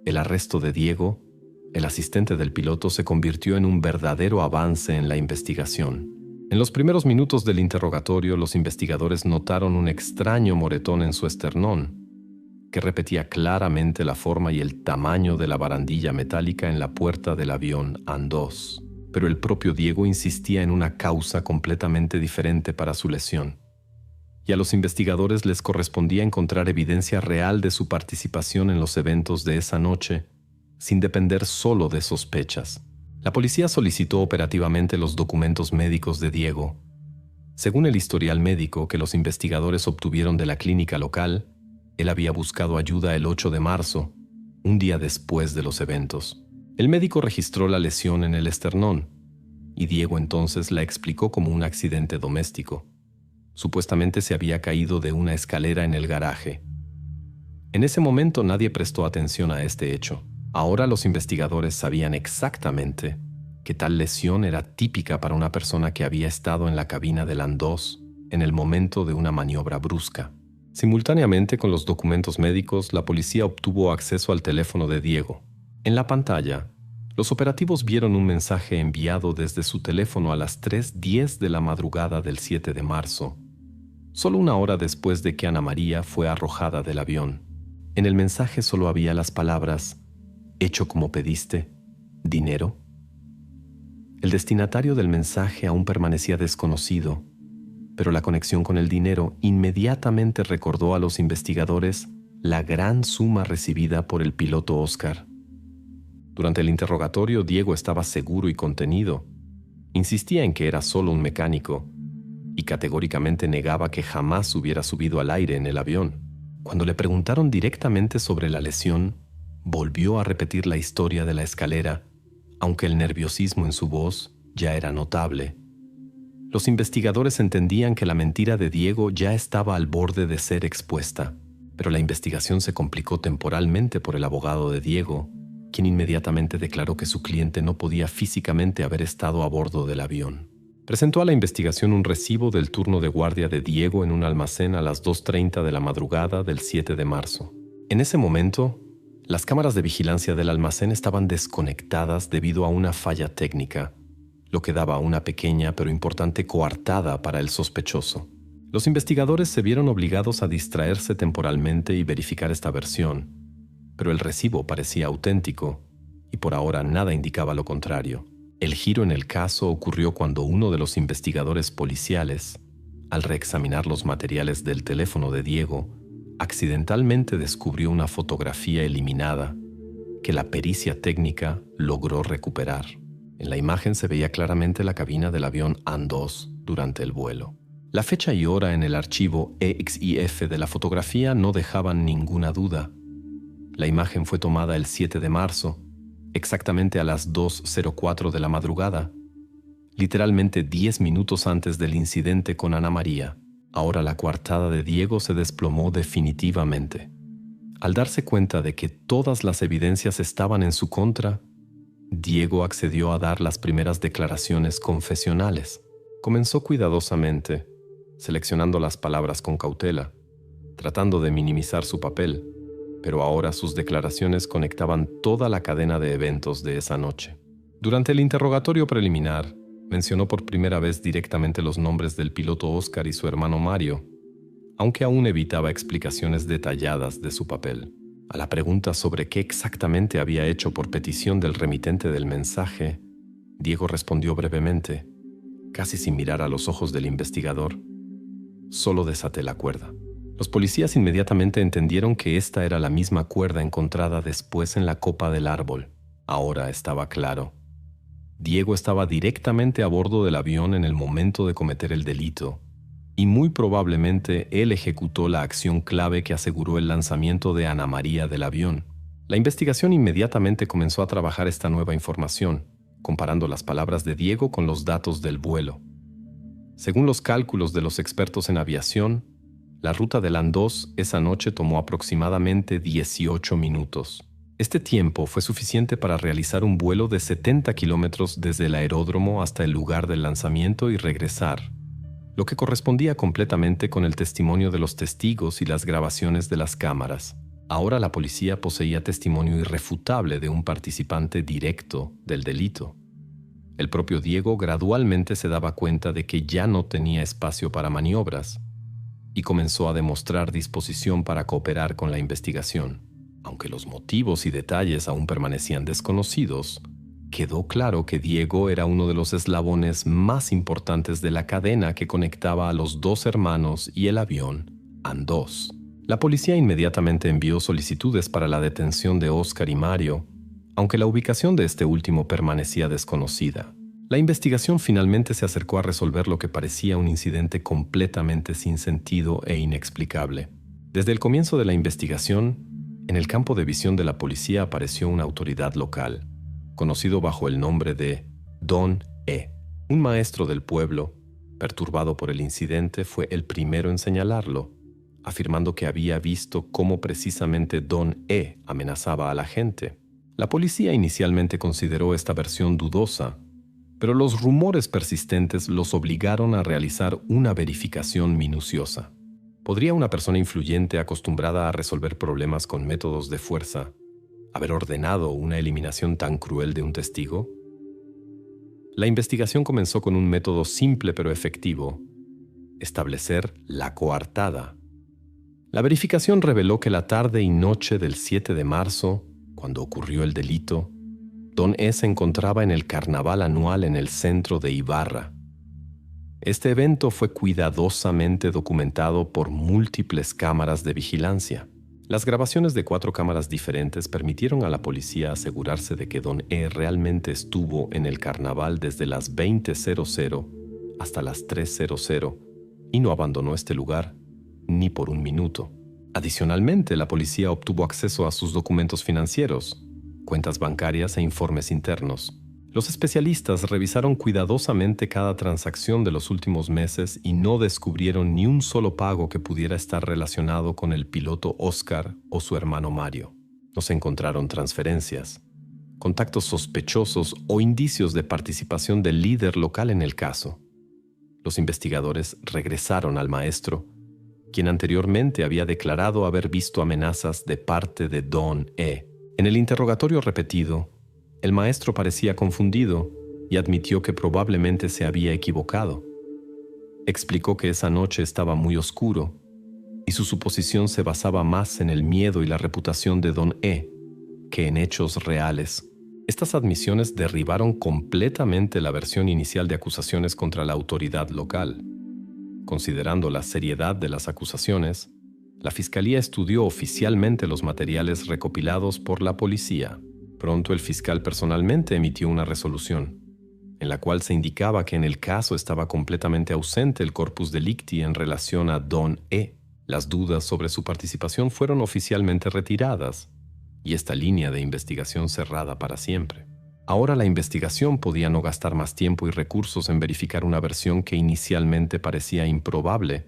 El arresto de Diego, el asistente del piloto, se convirtió en un verdadero avance en la investigación. En los primeros minutos del interrogatorio, los investigadores notaron un extraño moretón en su esternón, que repetía claramente la forma y el tamaño de la barandilla metálica en la puerta del avión AN-2. Pero el propio Diego insistía en una causa completamente diferente para su lesión, y a los investigadores les correspondía encontrar evidencia real de su participación en los eventos de esa noche, sin depender solo de sospechas. La policía solicitó operativamente los documentos médicos de Diego, Según el historial médico que los investigadores obtuvieron de la clínica local, él había buscado ayuda el 8 de marzo, un día después de los eventos. El médico registró la lesión en el esternón, y Diego entonces la explicó como un accidente doméstico. Supuestamente se había caído de una escalera en el garaje. En ese momento nadie prestó atención a este hecho. Ahora los investigadores sabían exactamente que tal lesión era típica para una persona que había estado en la cabina del An-2 en el momento de una maniobra brusca. Simultáneamente con los documentos médicos, la policía obtuvo acceso al teléfono de Diego. En la pantalla, los operativos vieron un mensaje enviado desde su teléfono a las 3:10 de la madrugada del 7 de marzo, solo una hora después de que Ana María fue arrojada del avión. En el mensaje solo había las palabras «Hecho como pediste», «dinero». El destinatario del mensaje aún permanecía desconocido, pero la conexión con el dinero inmediatamente recordó a los investigadores la gran suma recibida por el piloto Oscar. Durante el interrogatorio, Diego estaba seguro y contenido. Insistía en que era solo un mecánico y categóricamente negaba que jamás hubiera subido al aire en el avión. Cuando le preguntaron directamente sobre la lesión, volvió a repetir la historia de la escalera, aunque el nerviosismo en su voz ya era notable. Los investigadores entendían que la mentira de Diego ya estaba al borde de ser expuesta, pero la investigación se complicó temporalmente por el abogado de Diego, quien inmediatamente declaró que su cliente no podía físicamente haber estado a bordo del avión. Presentó a la investigación un recibo del turno de guardia de Diego en un almacén a las 2:30 de la madrugada del 7 de marzo. En ese momento, las cámaras de vigilancia del almacén estaban desconectadas debido a una falla técnica, lo que daba una pequeña pero importante coartada para el sospechoso. Los investigadores se vieron obligados a distraerse temporalmente y verificar esta versión, pero el recibo parecía auténtico y por ahora nada indicaba lo contrario. El giro en el caso ocurrió cuando uno de los investigadores policiales, al reexaminar los materiales del teléfono de Diego, accidentalmente descubrió una fotografía eliminada que la pericia técnica logró recuperar. En la imagen se veía claramente la cabina del avión An-2 durante el vuelo. La fecha y hora en el archivo EXIF de la fotografía no dejaban ninguna duda. La imagen fue tomada el 7 de marzo, exactamente a las 2:04 de la madrugada, literalmente 10 minutos antes del incidente con Ana María. Ahora la coartada de Diego se desplomó definitivamente. Al darse cuenta de que todas las evidencias estaban en su contra, Diego accedió a dar las primeras declaraciones confesionales. Comenzó cuidadosamente, seleccionando las palabras con cautela, tratando de minimizar su papel, pero ahora sus declaraciones conectaban toda la cadena de eventos de esa noche. Durante el interrogatorio preliminar, mencionó por primera vez directamente los nombres del piloto Oscar y su hermano Mario, aunque aún evitaba explicaciones detalladas de su papel. A la pregunta sobre qué exactamente había hecho por petición del remitente del mensaje, Diego respondió brevemente, casi sin mirar a los ojos del investigador: «Solo desaté la cuerda». Los policías inmediatamente entendieron que esta era la misma cuerda encontrada después en la copa del árbol. Ahora estaba claro. Diego estaba directamente a bordo del avión en el momento de cometer el delito, y muy probablemente él ejecutó la acción clave que aseguró el lanzamiento de Ana María del avión. La investigación inmediatamente comenzó a trabajar esta nueva información, comparando las palabras de Diego con los datos del vuelo. Según los cálculos de los expertos en aviación, la ruta del An-2 esa noche tomó aproximadamente 18 minutos. Este tiempo fue suficiente para realizar un vuelo de 70 kilómetros desde el aeródromo hasta el lugar del lanzamiento y regresar, lo que correspondía completamente con el testimonio de los testigos y las grabaciones de las cámaras. Ahora la policía poseía testimonio irrefutable de un participante directo del delito. El propio Diego gradualmente se daba cuenta de que ya no tenía espacio para maniobras y comenzó a demostrar disposición para cooperar con la investigación. Aunque los motivos y detalles aún permanecían desconocidos, quedó claro que Diego era uno de los eslabones más importantes de la cadena que conectaba a los dos hermanos y el avión An-2. La policía inmediatamente envió solicitudes para la detención de Oscar y Mario, aunque la ubicación de este último permanecía desconocida. La investigación finalmente se acercó a resolver lo que parecía un incidente completamente sin sentido e inexplicable. Desde el comienzo de la investigación, en el campo de visión de la policía apareció una autoridad local, conocido bajo el nombre de Don E. Un maestro del pueblo, perturbado por el incidente, fue el primero en señalarlo, afirmando que había visto cómo precisamente Don E amenazaba a la gente. La policía inicialmente consideró esta versión dudosa, pero los rumores persistentes los obligaron a realizar una verificación minuciosa. ¿Podría una persona influyente acostumbrada a resolver problemas con métodos de fuerza haber ordenado una eliminación tan cruel de un testigo? La investigación comenzó con un método simple pero efectivo: establecer la coartada. La verificación reveló que la tarde y noche del 7 de marzo, cuando ocurrió el delito, Don E se encontraba en el carnaval anual en el centro de Ibarra. Este evento fue cuidadosamente documentado por múltiples cámaras de vigilancia. Las grabaciones de 4 cámaras diferentes permitieron a la policía asegurarse de que Don E realmente estuvo en el carnaval desde las 20:00 hasta las 3:00 y no abandonó este lugar ni por un minuto. Adicionalmente, la policía obtuvo acceso a sus documentos financieros, cuentas bancarias e informes internos. Los especialistas revisaron cuidadosamente cada transacción de los últimos meses y no descubrieron ni un solo pago que pudiera estar relacionado con el piloto Oscar o su hermano Mario. No se encontraron transferencias, contactos sospechosos o indicios de participación del líder local en el caso. Los investigadores regresaron al maestro, quien anteriormente había declarado haber visto amenazas de parte de Don E. En el interrogatorio repetido, el maestro parecía confundido y admitió que probablemente se había equivocado. Explicó que esa noche estaba muy oscuro y su suposición se basaba más en el miedo y la reputación de Don E que en hechos reales. Estas admisiones derribaron completamente la versión inicial de acusaciones contra la autoridad local. Considerando la seriedad de las acusaciones, la Fiscalía estudió oficialmente los materiales recopilados por la policía. Pronto el fiscal personalmente emitió una resolución, en la cual se indicaba que en el caso estaba completamente ausente el corpus delicti en relación a Don E. Las dudas sobre su participación fueron oficialmente retiradas, y esta línea de investigación cerrada para siempre. Ahora la investigación podía no gastar más tiempo y recursos en verificar una versión que inicialmente parecía improbable,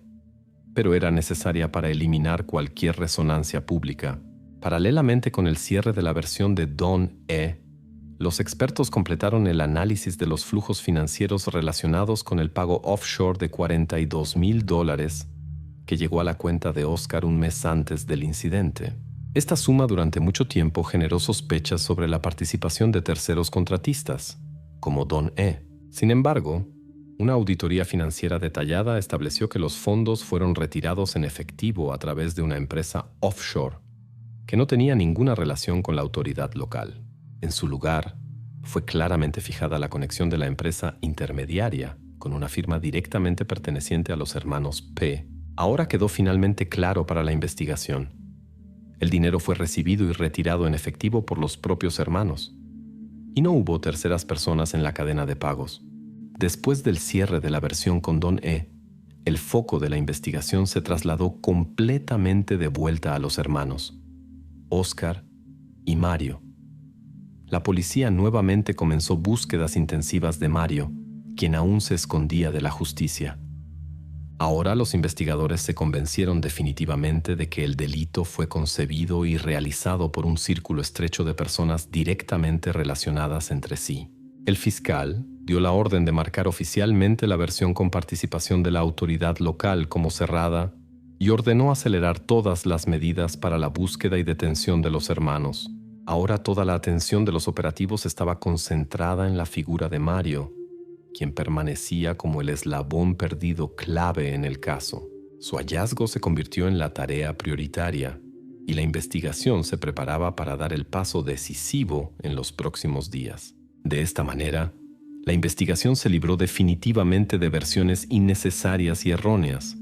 pero era necesaria para eliminar cualquier resonancia pública. Paralelamente con el cierre de la versión de Don E., los expertos completaron el análisis de los flujos financieros relacionados con el pago offshore de $42,000 que llegó a la cuenta de Oscar un mes antes del incidente. Esta suma durante mucho tiempo generó sospechas sobre la participación de terceros contratistas, como Don E. Sin embargo, una auditoría financiera detallada estableció que los fondos fueron retirados en efectivo a través de una empresa offshore, que no tenía ninguna relación con la autoridad local. En su lugar, fue claramente fijada la conexión de la empresa intermediaria con una firma directamente perteneciente a los hermanos P. Ahora quedó finalmente claro para la investigación. El dinero fue recibido y retirado en efectivo por los propios hermanos, y no hubo terceras personas en la cadena de pagos. Después del cierre de la versión con Don E., el foco de la investigación se trasladó completamente de vuelta a los hermanos, Oscar y Mario. La policía nuevamente comenzó búsquedas intensivas de Mario, quien aún se escondía de la justicia. Ahora los investigadores se convencieron definitivamente de que el delito fue concebido y realizado por un círculo estrecho de personas directamente relacionadas entre sí. El fiscal dio la orden de marcar oficialmente la versión con participación de la autoridad local como cerrada y ordenó acelerar todas las medidas para la búsqueda y detención de los hermanos. Ahora toda la atención de los operativos estaba concentrada en la figura de Mario, quien permanecía como el eslabón perdido clave en el caso. Su hallazgo se convirtió en la tarea prioritaria y la investigación se preparaba para dar el paso decisivo en los próximos días. De esta manera, la investigación se libró definitivamente de versiones innecesarias y erróneas,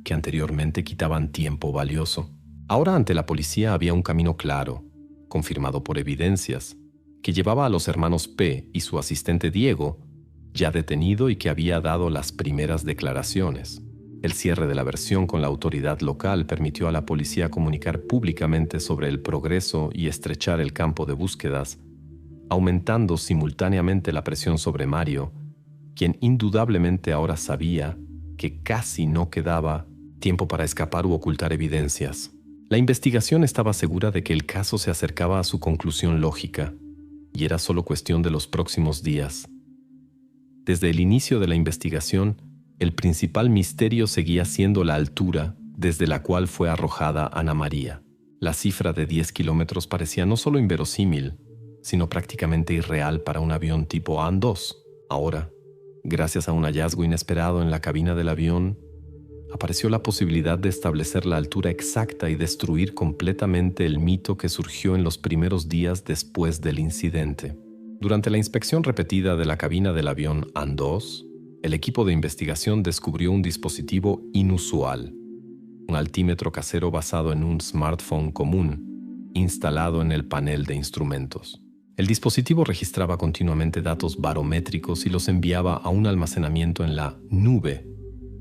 que anteriormente quitaban tiempo valioso. Ahora ante la policía había un camino claro, confirmado por evidencias, que llevaba a los hermanos P y su asistente Diego ya detenido y que había dado las primeras declaraciones. El cierre de la versión con la autoridad local permitió a la policía comunicar públicamente sobre el progreso y estrechar el campo de búsquedas, aumentando simultáneamente la presión sobre Mario, quien indudablemente ahora sabía que casi no quedaba tiempo para escapar u ocultar evidencias. La investigación estaba segura de que el caso se acercaba a su conclusión lógica, y era solo cuestión de los próximos días. Desde el inicio de la investigación, el principal misterio seguía siendo la altura desde la cual fue arrojada Ana María. La cifra de 10 kilómetros parecía no solo inverosímil, sino prácticamente irreal para un avión tipo An-2. Ahora, gracias a un hallazgo inesperado en la cabina del avión, apareció la posibilidad de establecer la altura exacta y destruir completamente el mito que surgió en los primeros días después del incidente. Durante la inspección repetida de la cabina del avión An-2, el equipo de investigación descubrió un dispositivo inusual, un altímetro casero basado en un smartphone común, instalado en el panel de instrumentos. El dispositivo registraba continuamente datos barométricos y los enviaba a un almacenamiento en la nube,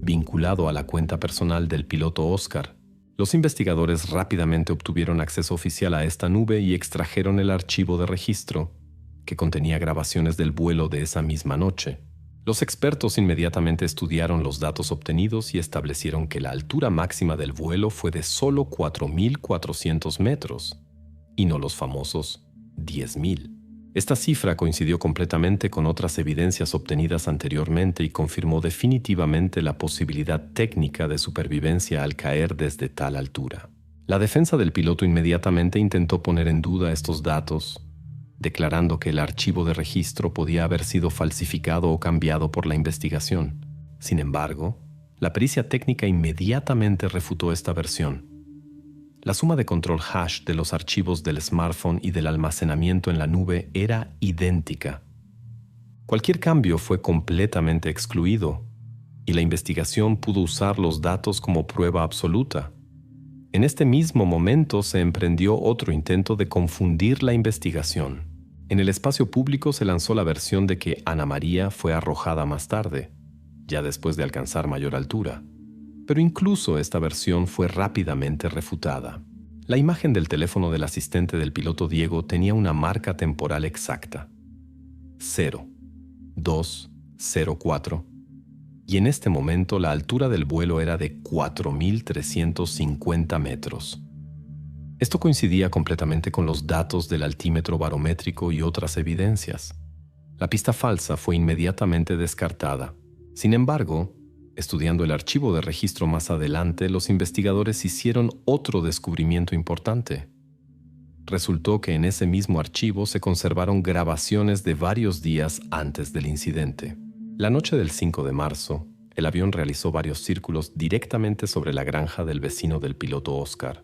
vinculado a la cuenta personal del piloto Oscar. Los investigadores rápidamente obtuvieron acceso oficial a esta nube y extrajeron el archivo de registro, que contenía grabaciones del vuelo de esa misma noche. Los expertos inmediatamente estudiaron los datos obtenidos y establecieron que la altura máxima del vuelo fue de solo 4.400 metros, y no los famosos 10.000. Esta cifra coincidió completamente con otras evidencias obtenidas anteriormente y confirmó definitivamente la posibilidad técnica de supervivencia al caer desde tal altura. La defensa del piloto inmediatamente intentó poner en duda estos datos, declarando que el archivo de registro podía haber sido falsificado o cambiado por la investigación. Sin embargo, la pericia técnica inmediatamente refutó esta versión. La suma de control hash de los archivos del smartphone y del almacenamiento en la nube era idéntica. Cualquier cambio fue completamente excluido, y la investigación pudo usar los datos como prueba absoluta. En este mismo momento se emprendió otro intento de confundir la investigación. En el espacio público se lanzó la versión de que Ana María fue arrojada más tarde, ya después de alcanzar mayor altura. Pero incluso esta versión fue rápidamente refutada. La imagen del teléfono del asistente del piloto Diego tenía una marca temporal exacta: 0204, y en este momento la altura del vuelo era de 4.350 metros. Esto coincidía completamente con los datos del altímetro barométrico y otras evidencias. La pista falsa fue inmediatamente descartada. Sin embargo, estudiando el archivo de registro más adelante, los investigadores hicieron otro descubrimiento importante. Resultó que en ese mismo archivo se conservaron grabaciones de varios días antes del incidente. La noche del 5 de marzo, el avión realizó varios círculos directamente sobre la granja del vecino del piloto Oscar,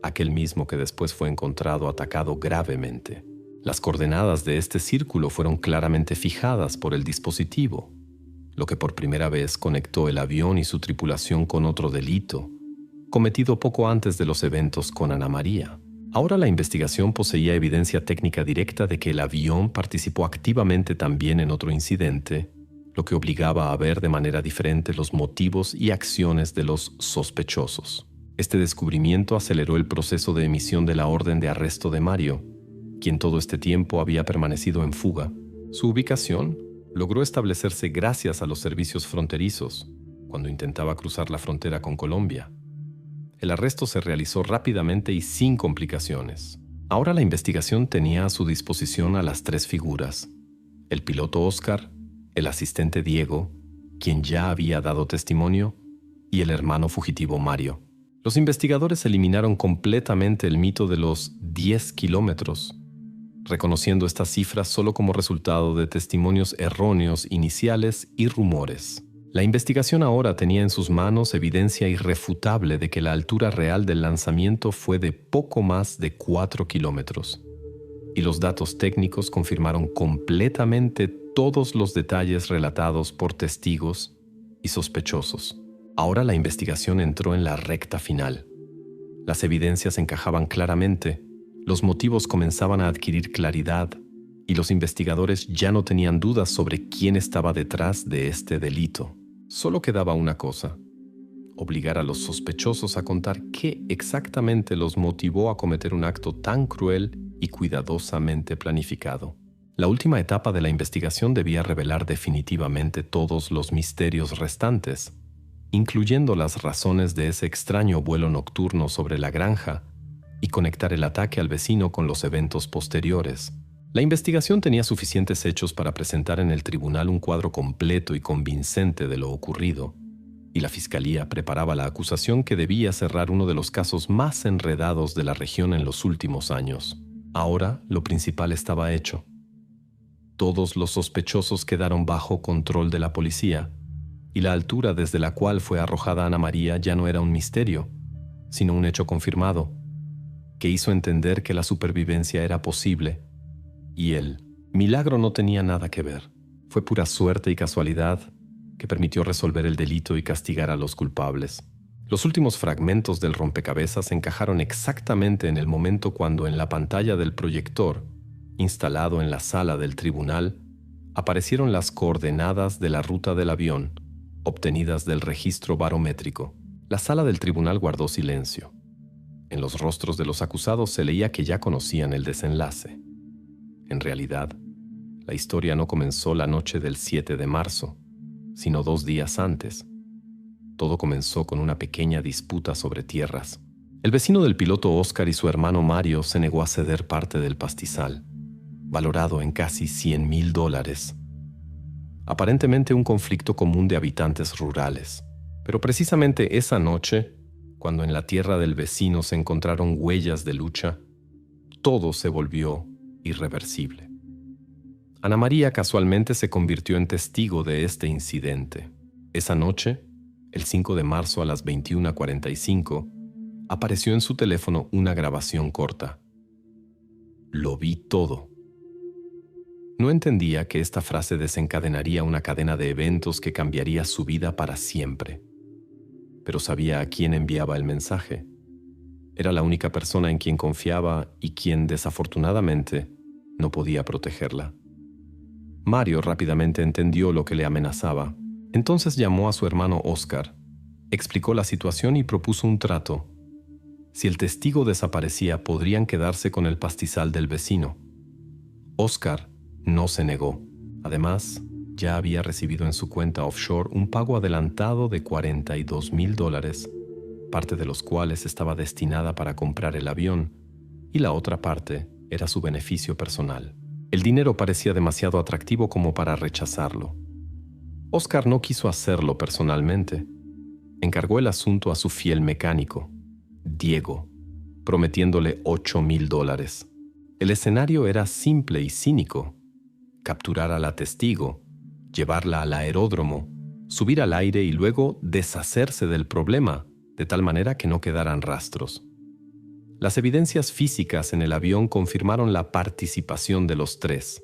aquel mismo que después fue encontrado atacado gravemente. Las coordenadas de este círculo fueron claramente fijadas por el dispositivo, lo que por primera vez conectó el avión y su tripulación con otro delito, cometido poco antes de los eventos con Ana María. Ahora la investigación poseía evidencia técnica directa de que el avión participó activamente también en otro incidente, lo que obligaba a ver de manera diferente los motivos y acciones de los sospechosos. Este descubrimiento aceleró el proceso de emisión de la orden de arresto de Mario, quien todo este tiempo había permanecido en fuga. Su ubicación logró establecerse gracias a los servicios fronterizos, cuando intentaba cruzar la frontera con Colombia. El arresto se realizó rápidamente y sin complicaciones. Ahora la investigación tenía a su disposición a las tres figuras: el piloto Oscar, el asistente Diego, quien ya había dado testimonio, y el hermano fugitivo Mario. Los investigadores eliminaron completamente el mito de los 10 kilómetros, reconociendo esta cifra solo como resultado de testimonios erróneos iniciales y rumores. La investigación ahora tenía en sus manos evidencia irrefutable de que la altura real del lanzamiento fue de poco más de 4 kilómetros, y los datos técnicos confirmaron completamente todos los detalles relatados por testigos y sospechosos. Ahora la investigación entró en la recta final. Las evidencias encajaban claramente, los motivos comenzaban a adquirir claridad, y los investigadores ya no tenían dudas sobre quién estaba detrás de este delito. Solo quedaba una cosa: obligar a los sospechosos a contar qué exactamente los motivó a cometer un acto tan cruel y cuidadosamente planificado. La última etapa de la investigación debía revelar definitivamente todos los misterios restantes, incluyendo las razones de ese extraño vuelo nocturno sobre la granja y conectar el ataque al vecino con los eventos posteriores. La investigación tenía suficientes hechos para presentar en el tribunal un cuadro completo y convincente de lo ocurrido, y la fiscalía preparaba la acusación que debía cerrar uno de los casos más enredados de la región en los últimos años. Ahora, lo principal estaba hecho. Todos los sospechosos quedaron bajo control de la policía, y la altura desde la cual fue arrojada Ana María ya no era un misterio, sino un hecho confirmado, que hizo entender que la supervivencia era posible, y el milagro no tenía nada que ver. Fue pura suerte y casualidad que permitió resolver el delito y castigar a los culpables. Los últimos fragmentos del rompecabezas encajaron exactamente en el momento cuando en la pantalla del proyector, instalado en la sala del tribunal, aparecieron las coordenadas de la ruta del avión, obtenidas del registro barométrico. La sala del tribunal guardó silencio. En los rostros de los acusados se leía que ya conocían el desenlace. En realidad, la historia no comenzó la noche del 7 de marzo, sino 2 días antes. Todo comenzó con una pequeña disputa sobre tierras. El vecino del piloto Oscar y su hermano Mario se negó a ceder parte del pastizal, valorado en casi $100,000. Aparentemente un conflicto común de habitantes rurales. Pero precisamente esa noche, cuando en la tierra del vecino se encontraron huellas de lucha, todo se volvió irreversible. Ana María casualmente se convirtió en testigo de este incidente. Esa noche, el 5 de marzo a las 21:45, apareció en su teléfono una grabación corta. Lo vi todo. No entendía que esta frase desencadenaría una cadena de eventos que cambiaría su vida para siempre. Pero sabía a quién enviaba el mensaje. Era la única persona en quien confiaba y quien, desafortunadamente, no podía protegerla. Mario rápidamente entendió lo que le amenazaba. Entonces llamó a su hermano Oscar, explicó la situación y propuso un trato. Si el testigo desaparecía, podrían quedarse con el pastizal del vecino. Oscar no se negó. Además, ya había recibido en su cuenta offshore un pago adelantado de $42,000, parte de los cuales estaba destinada para comprar el avión, y la otra parte era su beneficio personal. El dinero parecía demasiado atractivo como para rechazarlo. Oscar no quiso hacerlo personalmente. Encargó el asunto a su fiel mecánico, Diego, prometiéndole $8,000. El escenario era simple y cínico: capturar a la testigo, llevarla al aeródromo, subir al aire y luego deshacerse del problema, de tal manera que no quedaran rastros. Las evidencias físicas en el avión confirmaron la participación de los tres.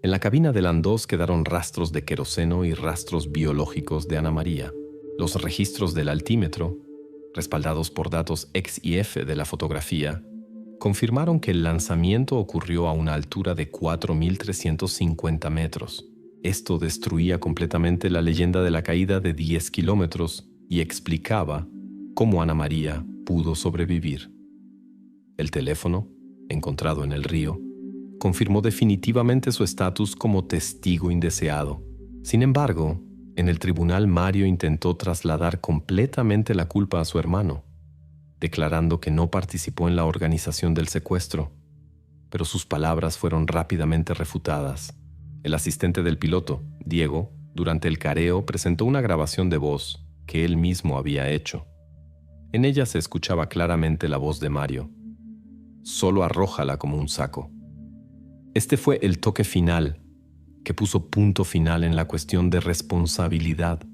En la cabina del An-2 quedaron rastros de queroseno y rastros biológicos de Ana María. Los registros del altímetro, respaldados por datos X y F de la fotografía, confirmaron que el lanzamiento ocurrió a una altura de 4,350 metros. Esto destruía completamente la leyenda de la caída de 10 kilómetros y explicaba cómo Ana María pudo sobrevivir. El teléfono, encontrado en el río, confirmó definitivamente su estatus como testigo indeseado. Sin embargo, en el tribunal Mario intentó trasladar completamente la culpa a su hermano, declarando que no participó en la organización del secuestro, pero sus palabras fueron rápidamente refutadas. El asistente del piloto, Diego, durante el careo presentó una grabación de voz que él mismo había hecho. En ella se escuchaba claramente la voz de Mario: «Solo arrójala como un saco». Este fue el toque final que puso punto final en la cuestión de responsabilidad.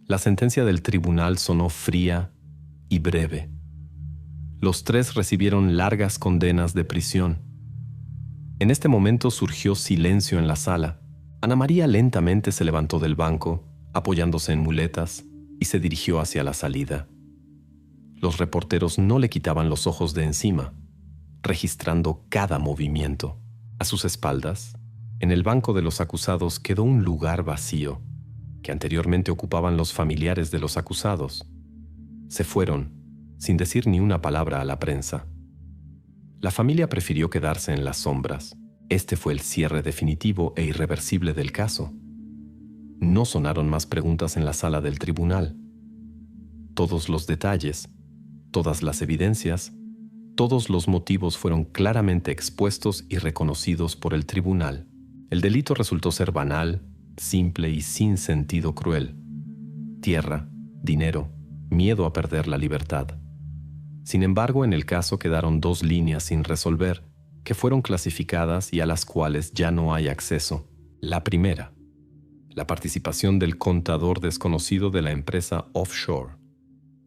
La sentencia del tribunal sonó fría y breve. Los tres recibieron largas condenas de prisión. En este momento surgió silencio en la sala. Ana María lentamente se levantó del banco, apoyándose en muletas, y se dirigió hacia la salida. Los reporteros no le quitaban los ojos de encima, registrando cada movimiento. A sus espaldas, en el banco de los acusados quedó un lugar vacío que anteriormente ocupaban los familiares de los acusados. Se fueron, sin decir ni una palabra a la prensa. La familia prefirió quedarse en las sombras. Este fue el cierre definitivo e irreversible del caso. No sonaron más preguntas en la sala del tribunal. Todos los detalles, todas las evidencias, todos los motivos fueron claramente expuestos y reconocidos por el tribunal. El delito resultó ser banal, simple y sin sentido cruel. Tierra, dinero, miedo a perder la libertad. Sin embargo, en el caso quedaron 2 líneas sin resolver, que fueron clasificadas y a las cuales ya no hay acceso. La primera, la participación del contador desconocido de la empresa offshore,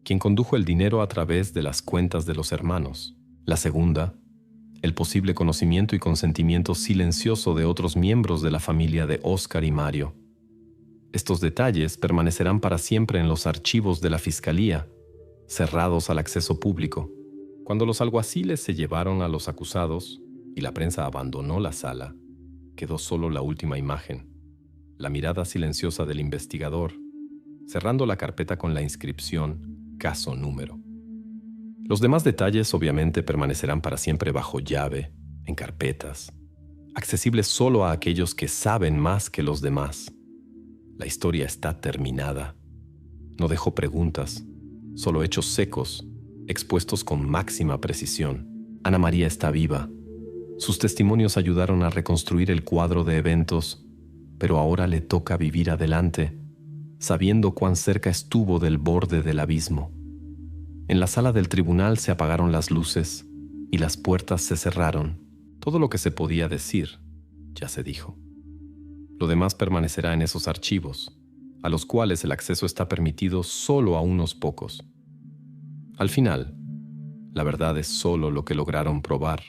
quien condujo el dinero a través de las cuentas de los hermanos. La segunda, el posible conocimiento y consentimiento silencioso de otros miembros de la familia de Oscar y Mario. Estos detalles permanecerán para siempre en los archivos de la Fiscalía, cerrados al acceso público. Cuando los alguaciles se llevaron a los acusados y la prensa abandonó la sala, quedó solo la última imagen, la mirada silenciosa del investigador, cerrando la carpeta con la inscripción «Caso número». Los demás detalles obviamente permanecerán para siempre bajo llave, en carpetas, accesibles solo a aquellos que saben más que los demás. La historia está terminada. No dejó preguntas, solo hechos secos, expuestos con máxima precisión. Ana María está viva. Sus testimonios ayudaron a reconstruir el cuadro de eventos, pero ahora le toca vivir adelante, sabiendo cuán cerca estuvo del borde del abismo. En la sala del tribunal se apagaron las luces y las puertas se cerraron. Todo lo que se podía decir ya se dijo. Lo demás permanecerá en esos archivos, a los cuales el acceso está permitido solo a unos pocos. Al final, la verdad es solo lo que lograron probar.